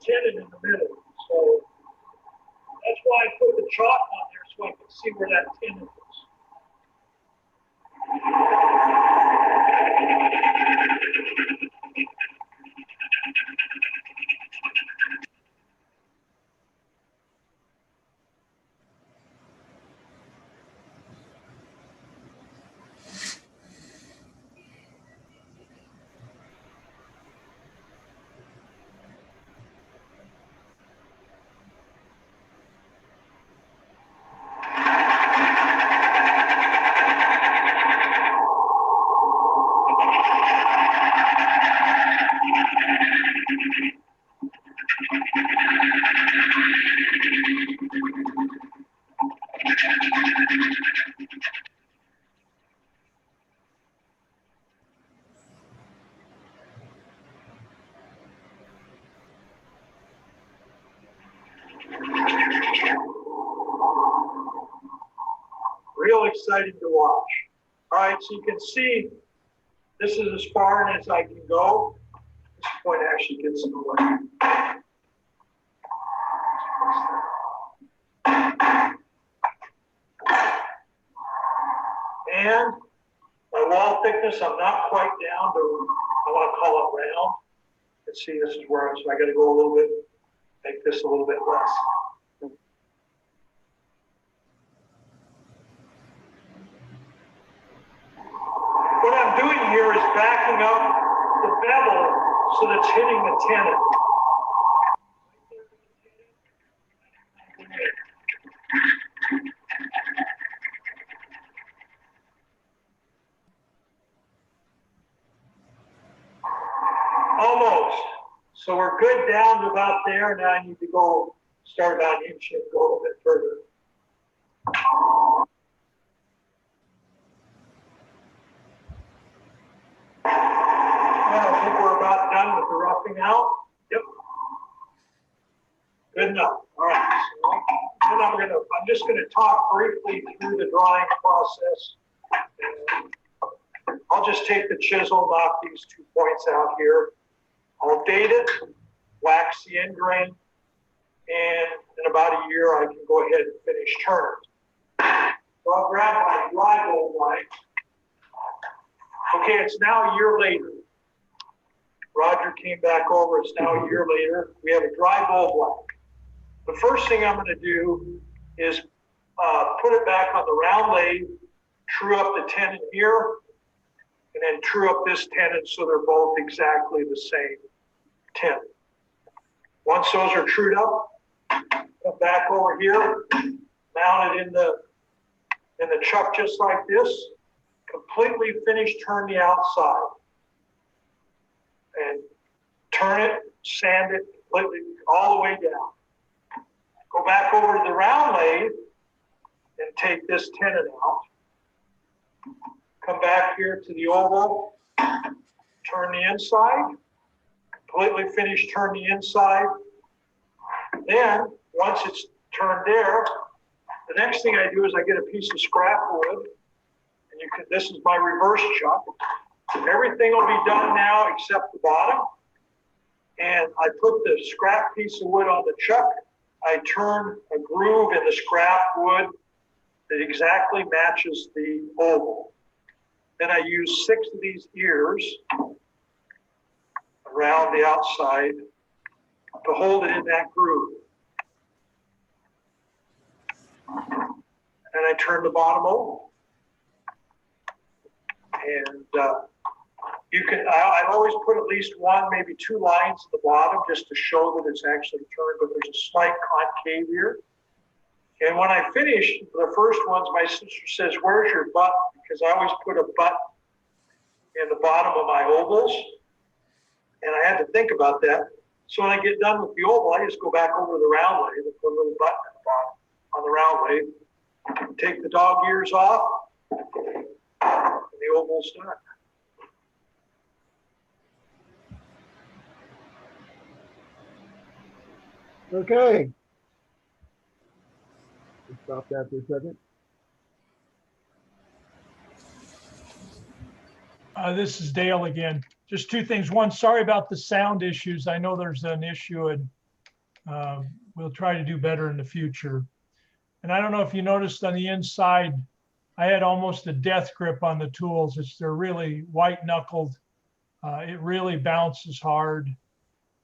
tenon in the middle. So that's why I put the chalk on there so I can see where that tenon is. real exciting to watch. All right, so you can see this is as far as I can go. This point actually gets in the way. And my wall thickness, I'm not quite down to, I want to call it round. Let's see, this is where I'm, so I got to go a little bit, make this a little bit less. What I'm doing here is backing up the bevel so that's hitting the tenon. Almost. So we're good down to about there. Now I need to go start about an inch and go a little bit further. I think we're about done with the roughing out. Yep. Good enough. All right. So then I'm just gonna talk briefly through the drawing process. And I'll just take the chisel, knock these 2 points out here. I'll date it, wax the end grain, and in about a year I can go ahead and finish turning. So I'll grab my dry bulb light. Okay, it's now a year later. Roger came back over, it's now a year later. We have a dry bulb light. The first thing I'm gonna do is put it back on the round lathe, true up the tenon here, and then true up this tenon so they're both exactly the same tenon. Once those are trued up, come back over here, mount it in the chuck just like this, completely finish, turn the outside. And turn it, sand it completely all the way down. Go back over to the round lathe and take this tenon out. Come back here to the oval, turn the inside, completely finish, turn the inside. Then, once it's turned there, the next thing I do is I get a piece of scrap wood, and this is my reverse chuck. Everything will be done now except the bottom. And I put the scrap piece of wood on the chuck. I turn a groove in the scrap wood that exactly matches the oval. Then I use 6 of these ears around the outside to hold it in that groove. And I turn the bottom oval. And I've always put at least 1, maybe 2 lines at the bottom just to show that it's actually turned, but there's a slight concave here. And when I finish the first ones, my sister says, "Where's your butt?" Because I always put a butt in the bottom of my ovals. And I had to think about that. So when I get done with the oval, I just go back over to the round lathe and put a little button at the bottom on the round lathe. Take the dog ears off, and the oval's done. Okay. Let's stop that for a second. This is Dale again. Just 2 things. One, sorry about the sound issues. I know there's an issue, and we'll try to do better in the future. And I don't know if you noticed on the inside, I had almost a death grip on the tools. They're really white knuckled. It really bounces hard.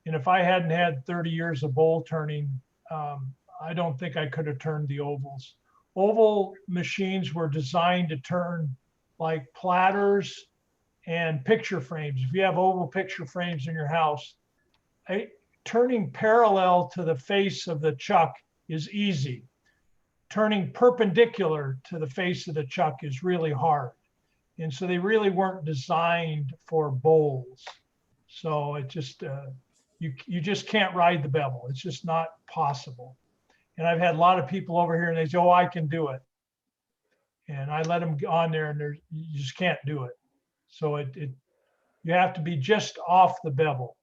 And if I hadn't had 30 years of bowl turning, I don't think I could have turned the ovals. Oval machines were designed to turn like platters and picture frames. If you have oval picture frames in your house, turning parallel to the face of the chuck is easy. Turning perpendicular to the face of the chuck is really hard. And so they really weren't designed for bowls. So it just, you just can't ride the bevel. It's just not possible. And I've had a lot of people over here and they say, "Oh, I can do it." And I let them get on there and you just can't do it. So you have to be just off the bevel.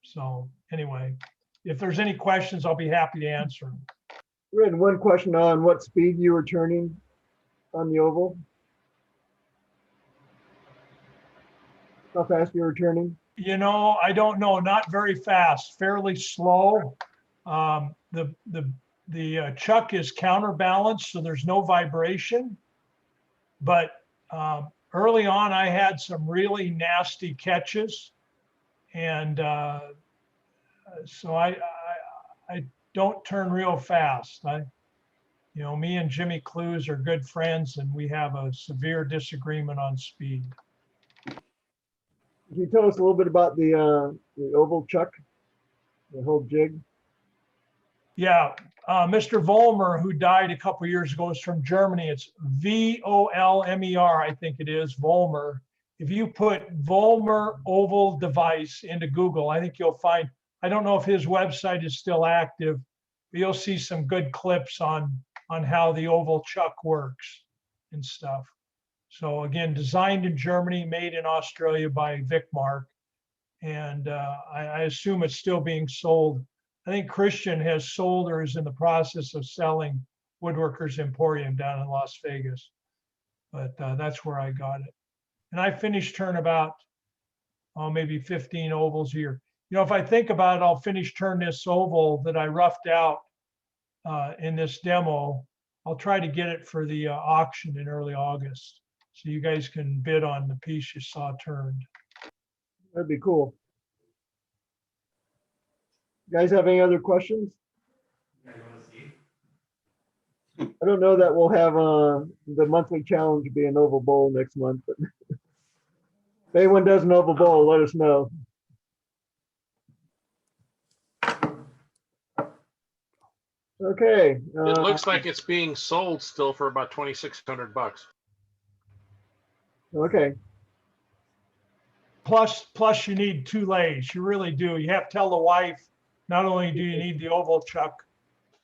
So anyway, if there's any questions, I'll be happy to answer them. We had one question on what speed you were turning. on the oval? How fast you're returning? You know, I don't know, not very fast, fairly slow. The chuck is counterbalanced, so there's no vibration. But early on, I had some really nasty catches. And so I don't turn real fast. You know, me and Jimmy Clues are good friends, and we have a severe disagreement on speed. Can you tell us a little bit about the oval chuck, the whole jig? Yeah, Mr. Volmer, who died a couple years ago, is from Germany. It's Volmer, I think it is, Volmer. If you put Volmer oval device into Google, I think you'll find, I don't know if his website is still active, but you'll see some good clips on how the oval chuck works and stuff. So again, designed in Germany, made in Australia by Vicmark. And I assume it's still being sold. I think Christian has sold or is in the process of selling Woodworkers Emporium down in Las Vegas. But that's where I got it. And I finish turn about, maybe 15 ovals a year. You know, if I think about it, I'll finish turn this oval that I roughed out in this demo. I'll try to get it for the auction in early August. So you guys can bid on the piece you saw turned. That'd be cool. You guys have any other questions? I don't know that we'll have the monthly challenge be an oval bowl next month, but if anyone does an oval bowl, let us know. Okay. It looks like it's being sold still for about $2,600. Okay. Plus you need 2 lathes. You really do. You have to tell the wife, not only do you need the oval chuck,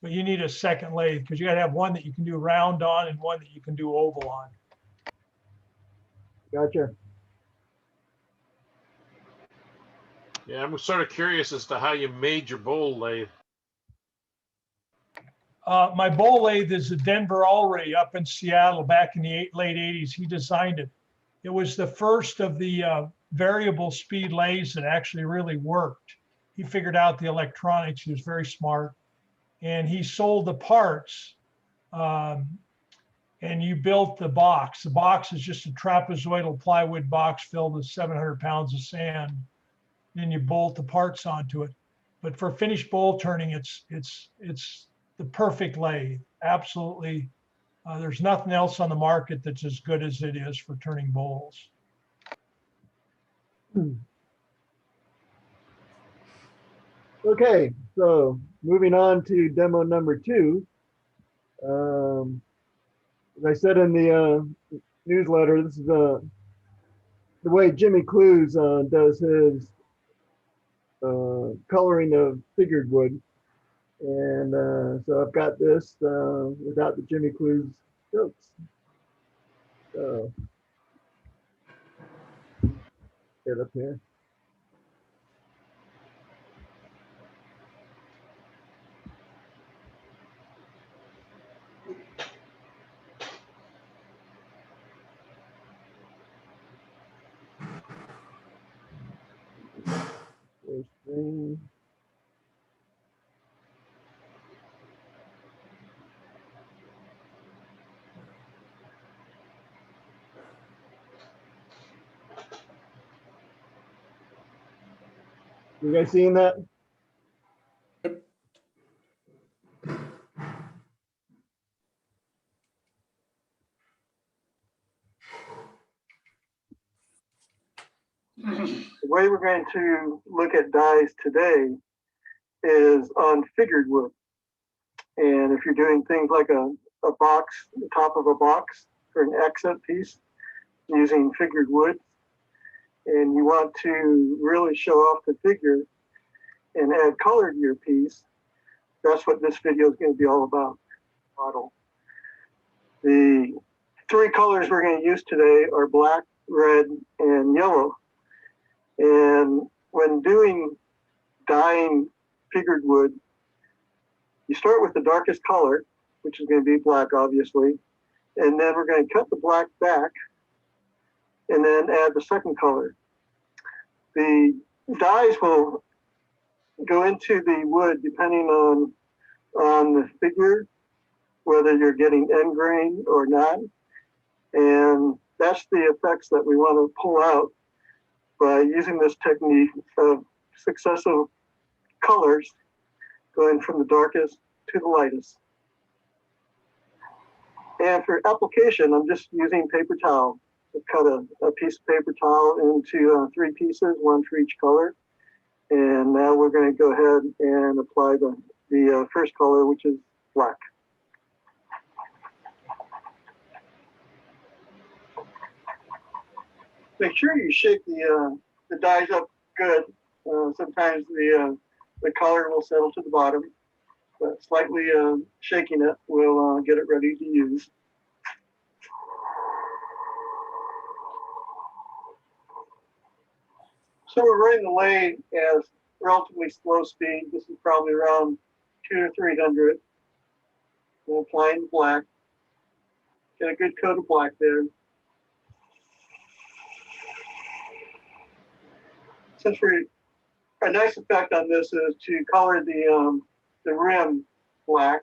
but you need a second lathe because you got to have one that you can do round on and one that you can do oval on. Gotcha. Yeah, I'm sort of curious as to how you made your bowl lathe. My bowl lathe is a Denver Ulrey up in Seattle back in the late 80s. He designed it. It was the first of the variable speed lathes that actually really worked. He figured out the electronics. He was very smart. And he sold the parts and you built the box. The box is just a trapezoidal plywood box filled with 700 pounds of sand. Then you bolt the parts onto it. But for finished bowl turning, it's the perfect lathe. Absolutely. There's nothing else on the market that's as good as it is for turning bowls. Okay, so moving on to demo number 2. As I said in the newsletter, this is the way Jimmy Clues does his coloring of figured wood. And so I've got this without the Jimmy Clues strokes. So get up here. There's screen. You guys seeing that? The way we're going to look at dies today is on figured wood. And if you're doing things like a box, the top of a box for an accent piece using figured wood, and you want to really show off the figure and add color to your piece, that's what this video is going to be all about. Model. The 3 colors we're going to use today are black, red, and yellow. And when doing dyeing figured wood, you start with the darkest color, which is going to be black, obviously, And then we're going to cut the black back and then add the second color. The dyes will go into the wood depending on the figure, whether you're getting end grain or not. And that's the effects that we want to pull out by using this technique of successive colors going from the darkest to the lightest. And for application, I'm just using paper towel. I cut a piece of paper towel into 3 pieces, 1 for each color. And now we're going to go ahead and apply the first color, which is black. Make sure you shake the dyes up good. Sometimes the color will settle to the bottom, but slightly shaking it will get it ready to use. So we're running the lathe as relatively slow speed. This is probably around 200 to 300. We're applying the black. Get a good coat of black there. Since a nice effect on this is to color the rim black.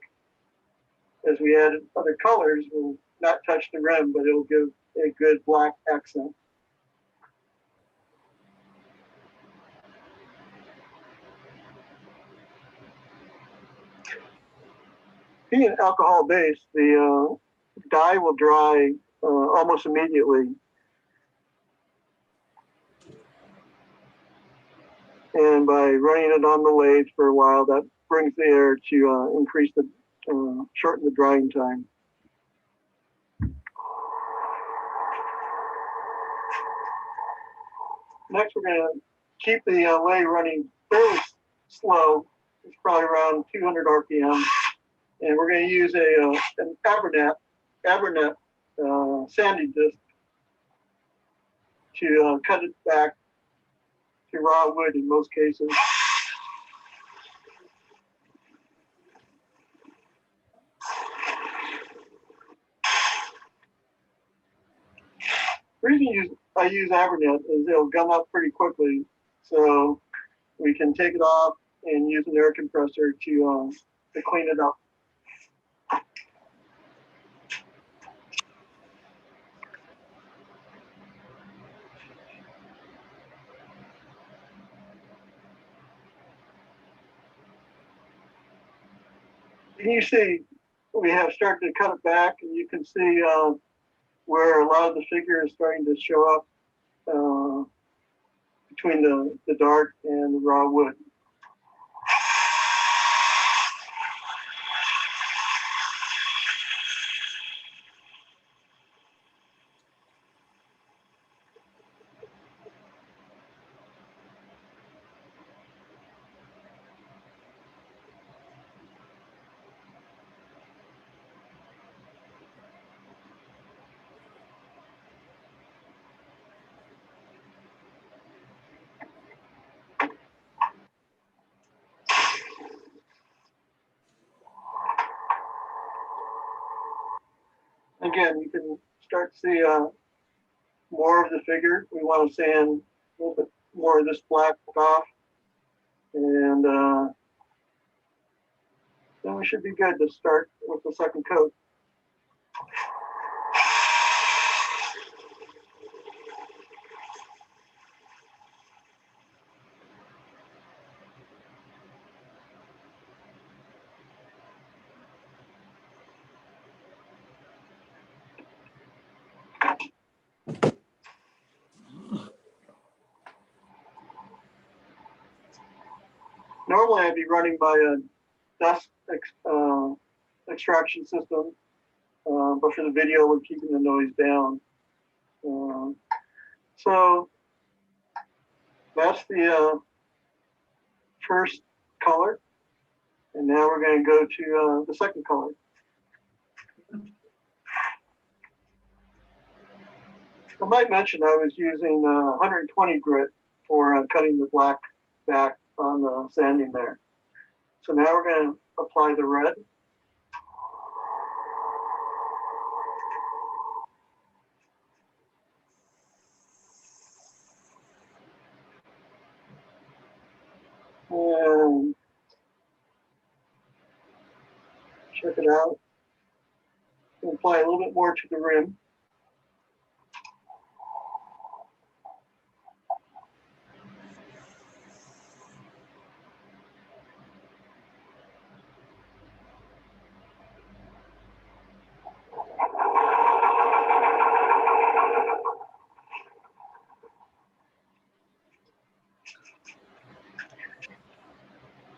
As we add other colors, we'll not touch the rim, but it'll give a good black accent. Being an alcohol base, the dye will dry almost immediately. And by running it on the lathe for a while, that brings the air to increase the, shorten the drying time. Next, we're going to keep the lathe running fairly slow. It's probably around 200 RPM. And we're going to use an Abernet sanding disc to cut it back to raw wood in most cases. The reason I use Abernet is it'll gum up pretty quickly, so we can take it off and use an air compressor to clean it up. And you see, we have started to cut it back, and you can see where a lot of the figure is starting to show up between the dark and the raw wood. Again, you can start to see more of the figure. We want to sand a little bit more of this black off. And then we should be good to start with the second coat. Normally I'd be running by a dust extraction system, but for the video we're keeping the noise down. So that's the first color, and now we're going to go to the second color. I might mention I was using 120 grit for cutting the black back on the sanding there. So now we're going to apply the red. And check it out. Apply a little bit more to the rim.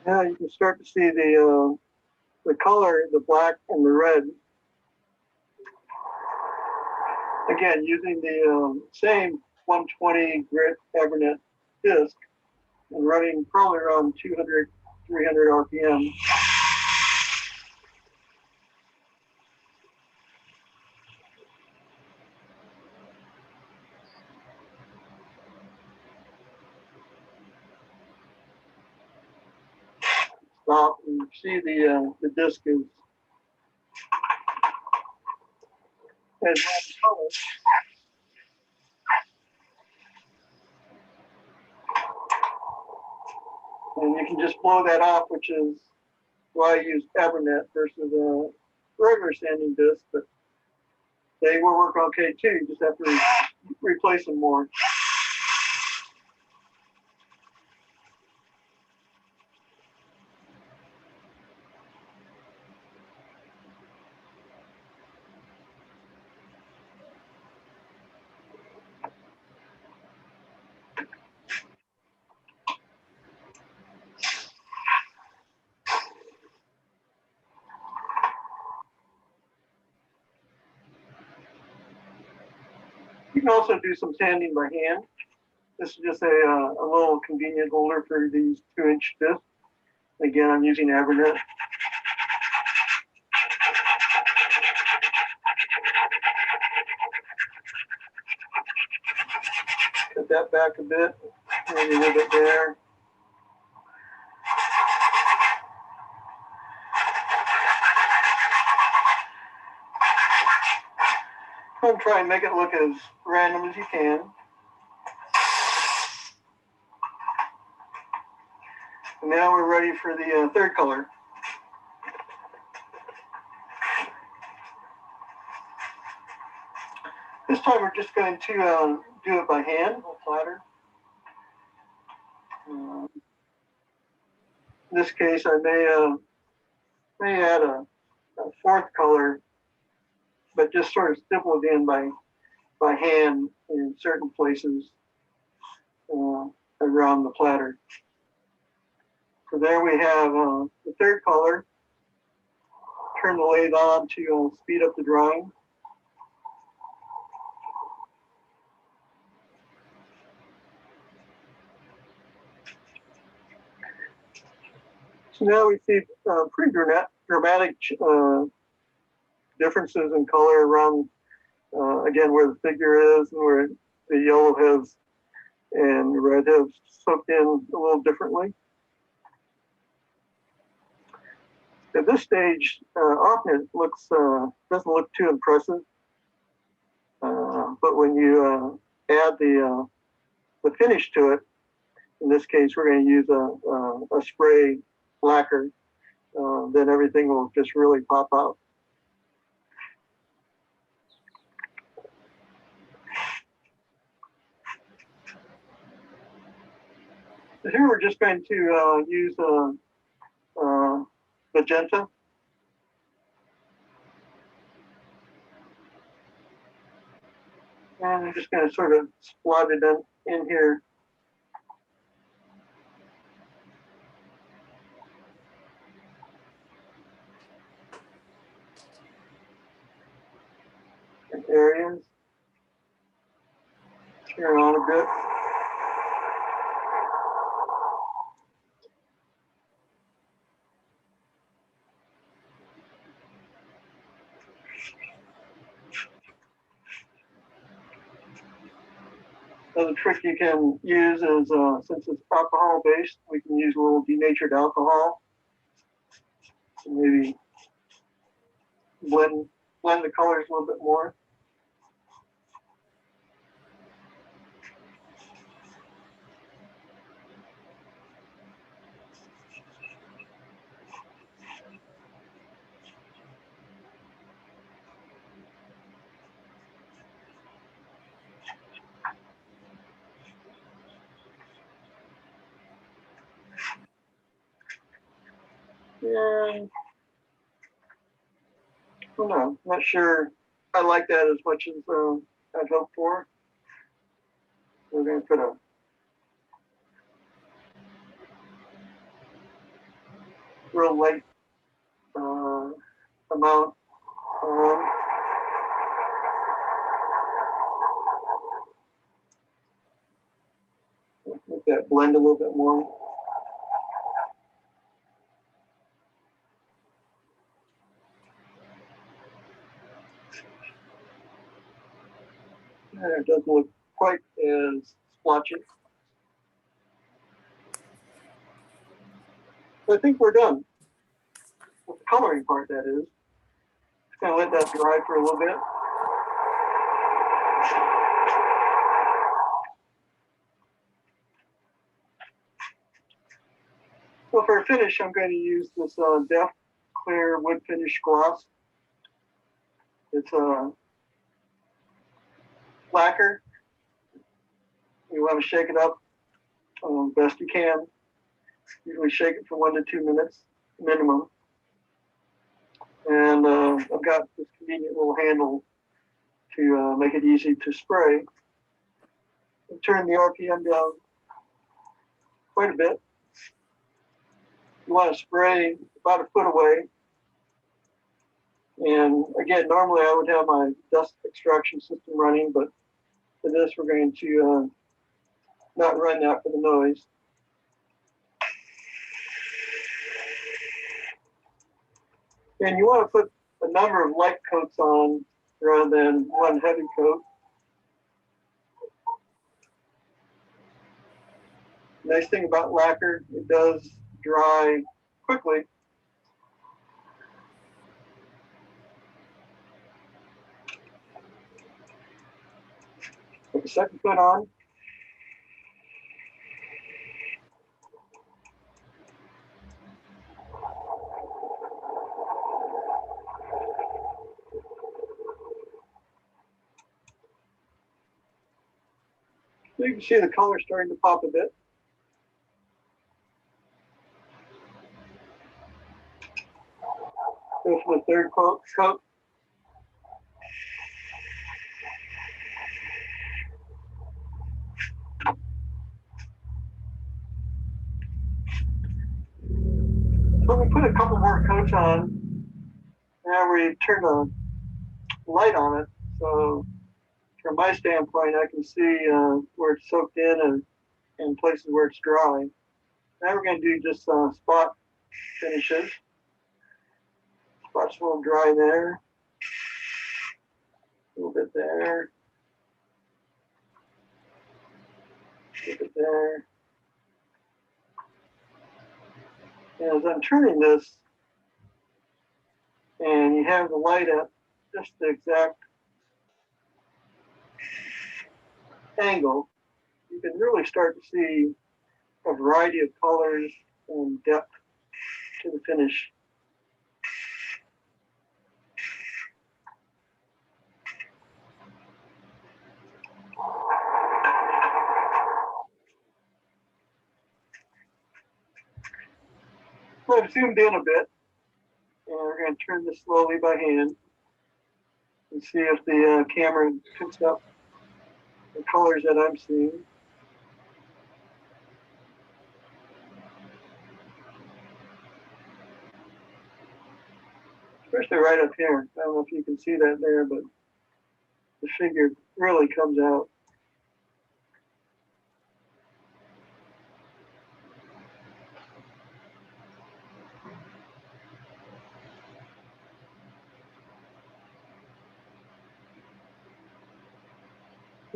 Now you can start to see the color, the black and the red. Again, using the same 120 grit Avernet disc and running probably around 200, 300 RPM. Stop and see the disc is has color. And you can just blow that off, which is why I use Avernet versus a regular sanding disc, but they will work okay too. You just have to replace them more. You can also do some sanding by hand. This is just a little convenient holder for these 2-inch discs. Again, I'm using Avernet. Cut that back a bit, maybe a little bit there. I'm trying to make it look as random as you can. And now we're ready for the third color. This time we're just going to do it by hand, a little flatter. In this case, I may add a fourth color, but just sort of stipple it in by hand in certain places around the platter. So there we have the third color. Turn the lathe on to speed up the drying. So now we see pretty dramatic differences in color around, again, where the figure is and where the yellow has and the red has soaked in a little differently. At this stage, often it looks doesn't look too impressive, but when you add the finish to it, in this case, we're going to use a spray lacquer. Then everything will just really pop out. So here we're just going to use magenta. And I'm just going to sort of splot it in here. In areas. Turn on a bit. Another trick you can use is, since it's alcohol based, we can use a little denatured alcohol. So maybe blend the colors a little bit more. And I don't know, I'm not sure I like that as much as I'd hoped for. We're going to put a real light amount on. Make that blend a little bit more. It doesn't look quite as splotchy. I think we're done with the coloring part, that is. Just gonna let that dry for a little bit. So for a finish, I'm going to use this Def Clear Wood Finish Gloss. It's a lacquer. You want to shake it up best you can. Usually shake it for 1 to 2 minutes minimum. And I've got this convenient little handle to make it easy to spray. And turn the RPM down quite a bit. You want to spray about a foot away. And again, normally I would have my dust extraction system running, but for this, we're going to not run that for the noise. And you want to put a number of light coats on rather than one heavy coat. Nice thing about lacquer, it does dry quickly. Put the second coat on. So you can see the color starting to pop a bit. Go for the third coat. So we put a couple more coats on. Now we turn the light on it. So from my standpoint, I can see where it's soaked in and places where it's dry. Now we're going to do just spot finishes. Spot's a little dry there. A little bit there. A little bit there. And as I'm turning this, and you have the light at just the exact angle, you can really start to see a variety of colors and depth to the finish. So I've zoomed in a bit, and we're going to turn this slowly by hand and see if the camera picks up the colors that I'm seeing. Especially right up here. I don't know if you can see that there, but the figure really comes out.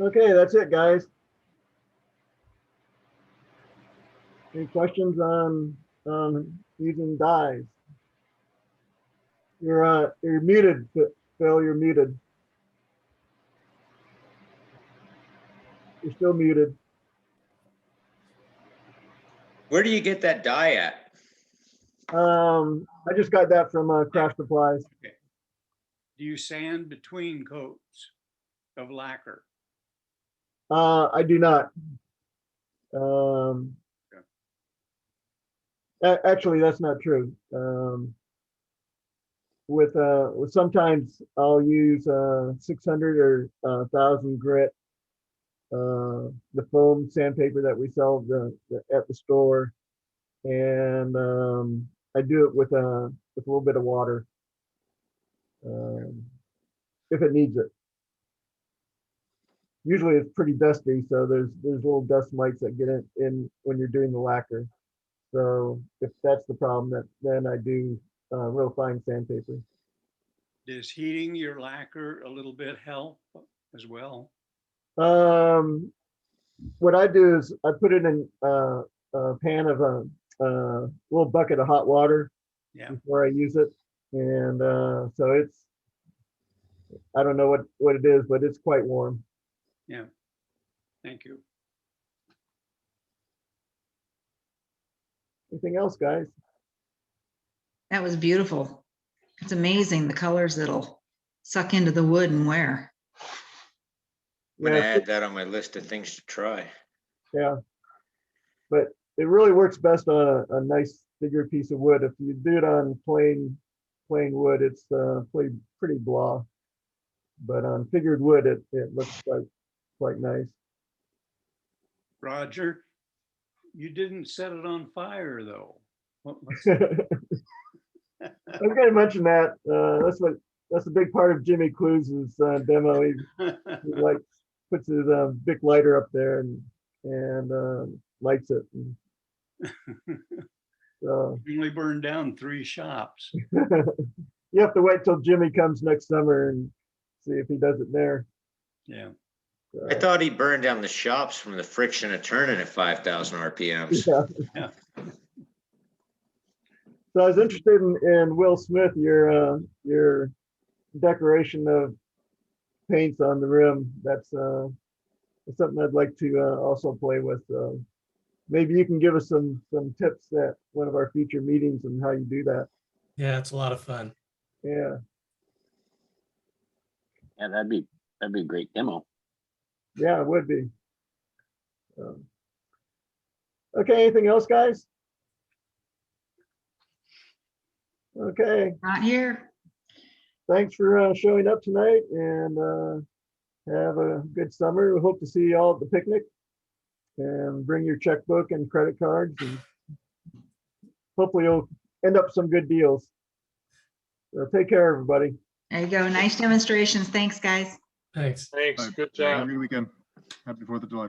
Okay, that's it, guys. Any questions on using dyes? You're muted, Phil. You're muted. You're still muted. Where do you get that dye at? I just got that from Craft Supplies. Okay. Do you sand between coats of lacquer? I do not. Actually, that's not true. With sometimes I'll use 600 or 1,000 grit, the foam sandpaper that we sell at the store, and I do it with a little bit of water if it needs it. Usually it's pretty dusty, so there's little dust mites that get in when you're doing the lacquer. So if that's the problem, then I do real fine sandpaper. Does heating your lacquer a little bit help as well? What I do is I put it in a pan of a little bucket of hot water Yeah, before I use it, and so it's, I don't know what it is, but it's quite warm. yeah. Thank you. Anything else, guys? That was beautiful. It's amazing the colors that'll suck into the wood and wear. I'm gonna Yeah, add that on my list of things to try. yeah, but it really works best on a nice bigger piece of wood. If you do it on plain wood, it's pretty blah. But on figured wood, it looks quite nice. Roger, you didn't set it on fire though. What's I was going to mention that. That's a big part of Jimmy Clues's demo. He like puts his big lighter up there and lights it. So You only burned down 3 shops. you have to wait till Jimmy comes next summer and see if he does it there. Yeah. I thought he burned down the shops from the friction of turning at 5,000 RPMs. Yeah. So I was interested in Will Smith, your decoration of paints on the rim. That's something I'd like to also play with. Maybe you can give us some tips at one of our future meetings on how you do that. Yeah, it's a lot of fun. Yeah. Yeah, that'd be a great demo. Yeah, it would be. Okay, anything else, guys? Okay, Not here. thanks for showing up tonight, and have a good summer. We hope to see you all at the picnic, and bring your checkbook and credit cards, and hopefully you'll end up some good deals. So take care, everybody. There you go. Nice demonstrations. Thanks, guys. Thanks. Thanks. All right. Good Have job. a good weekend. Happy 4th of July.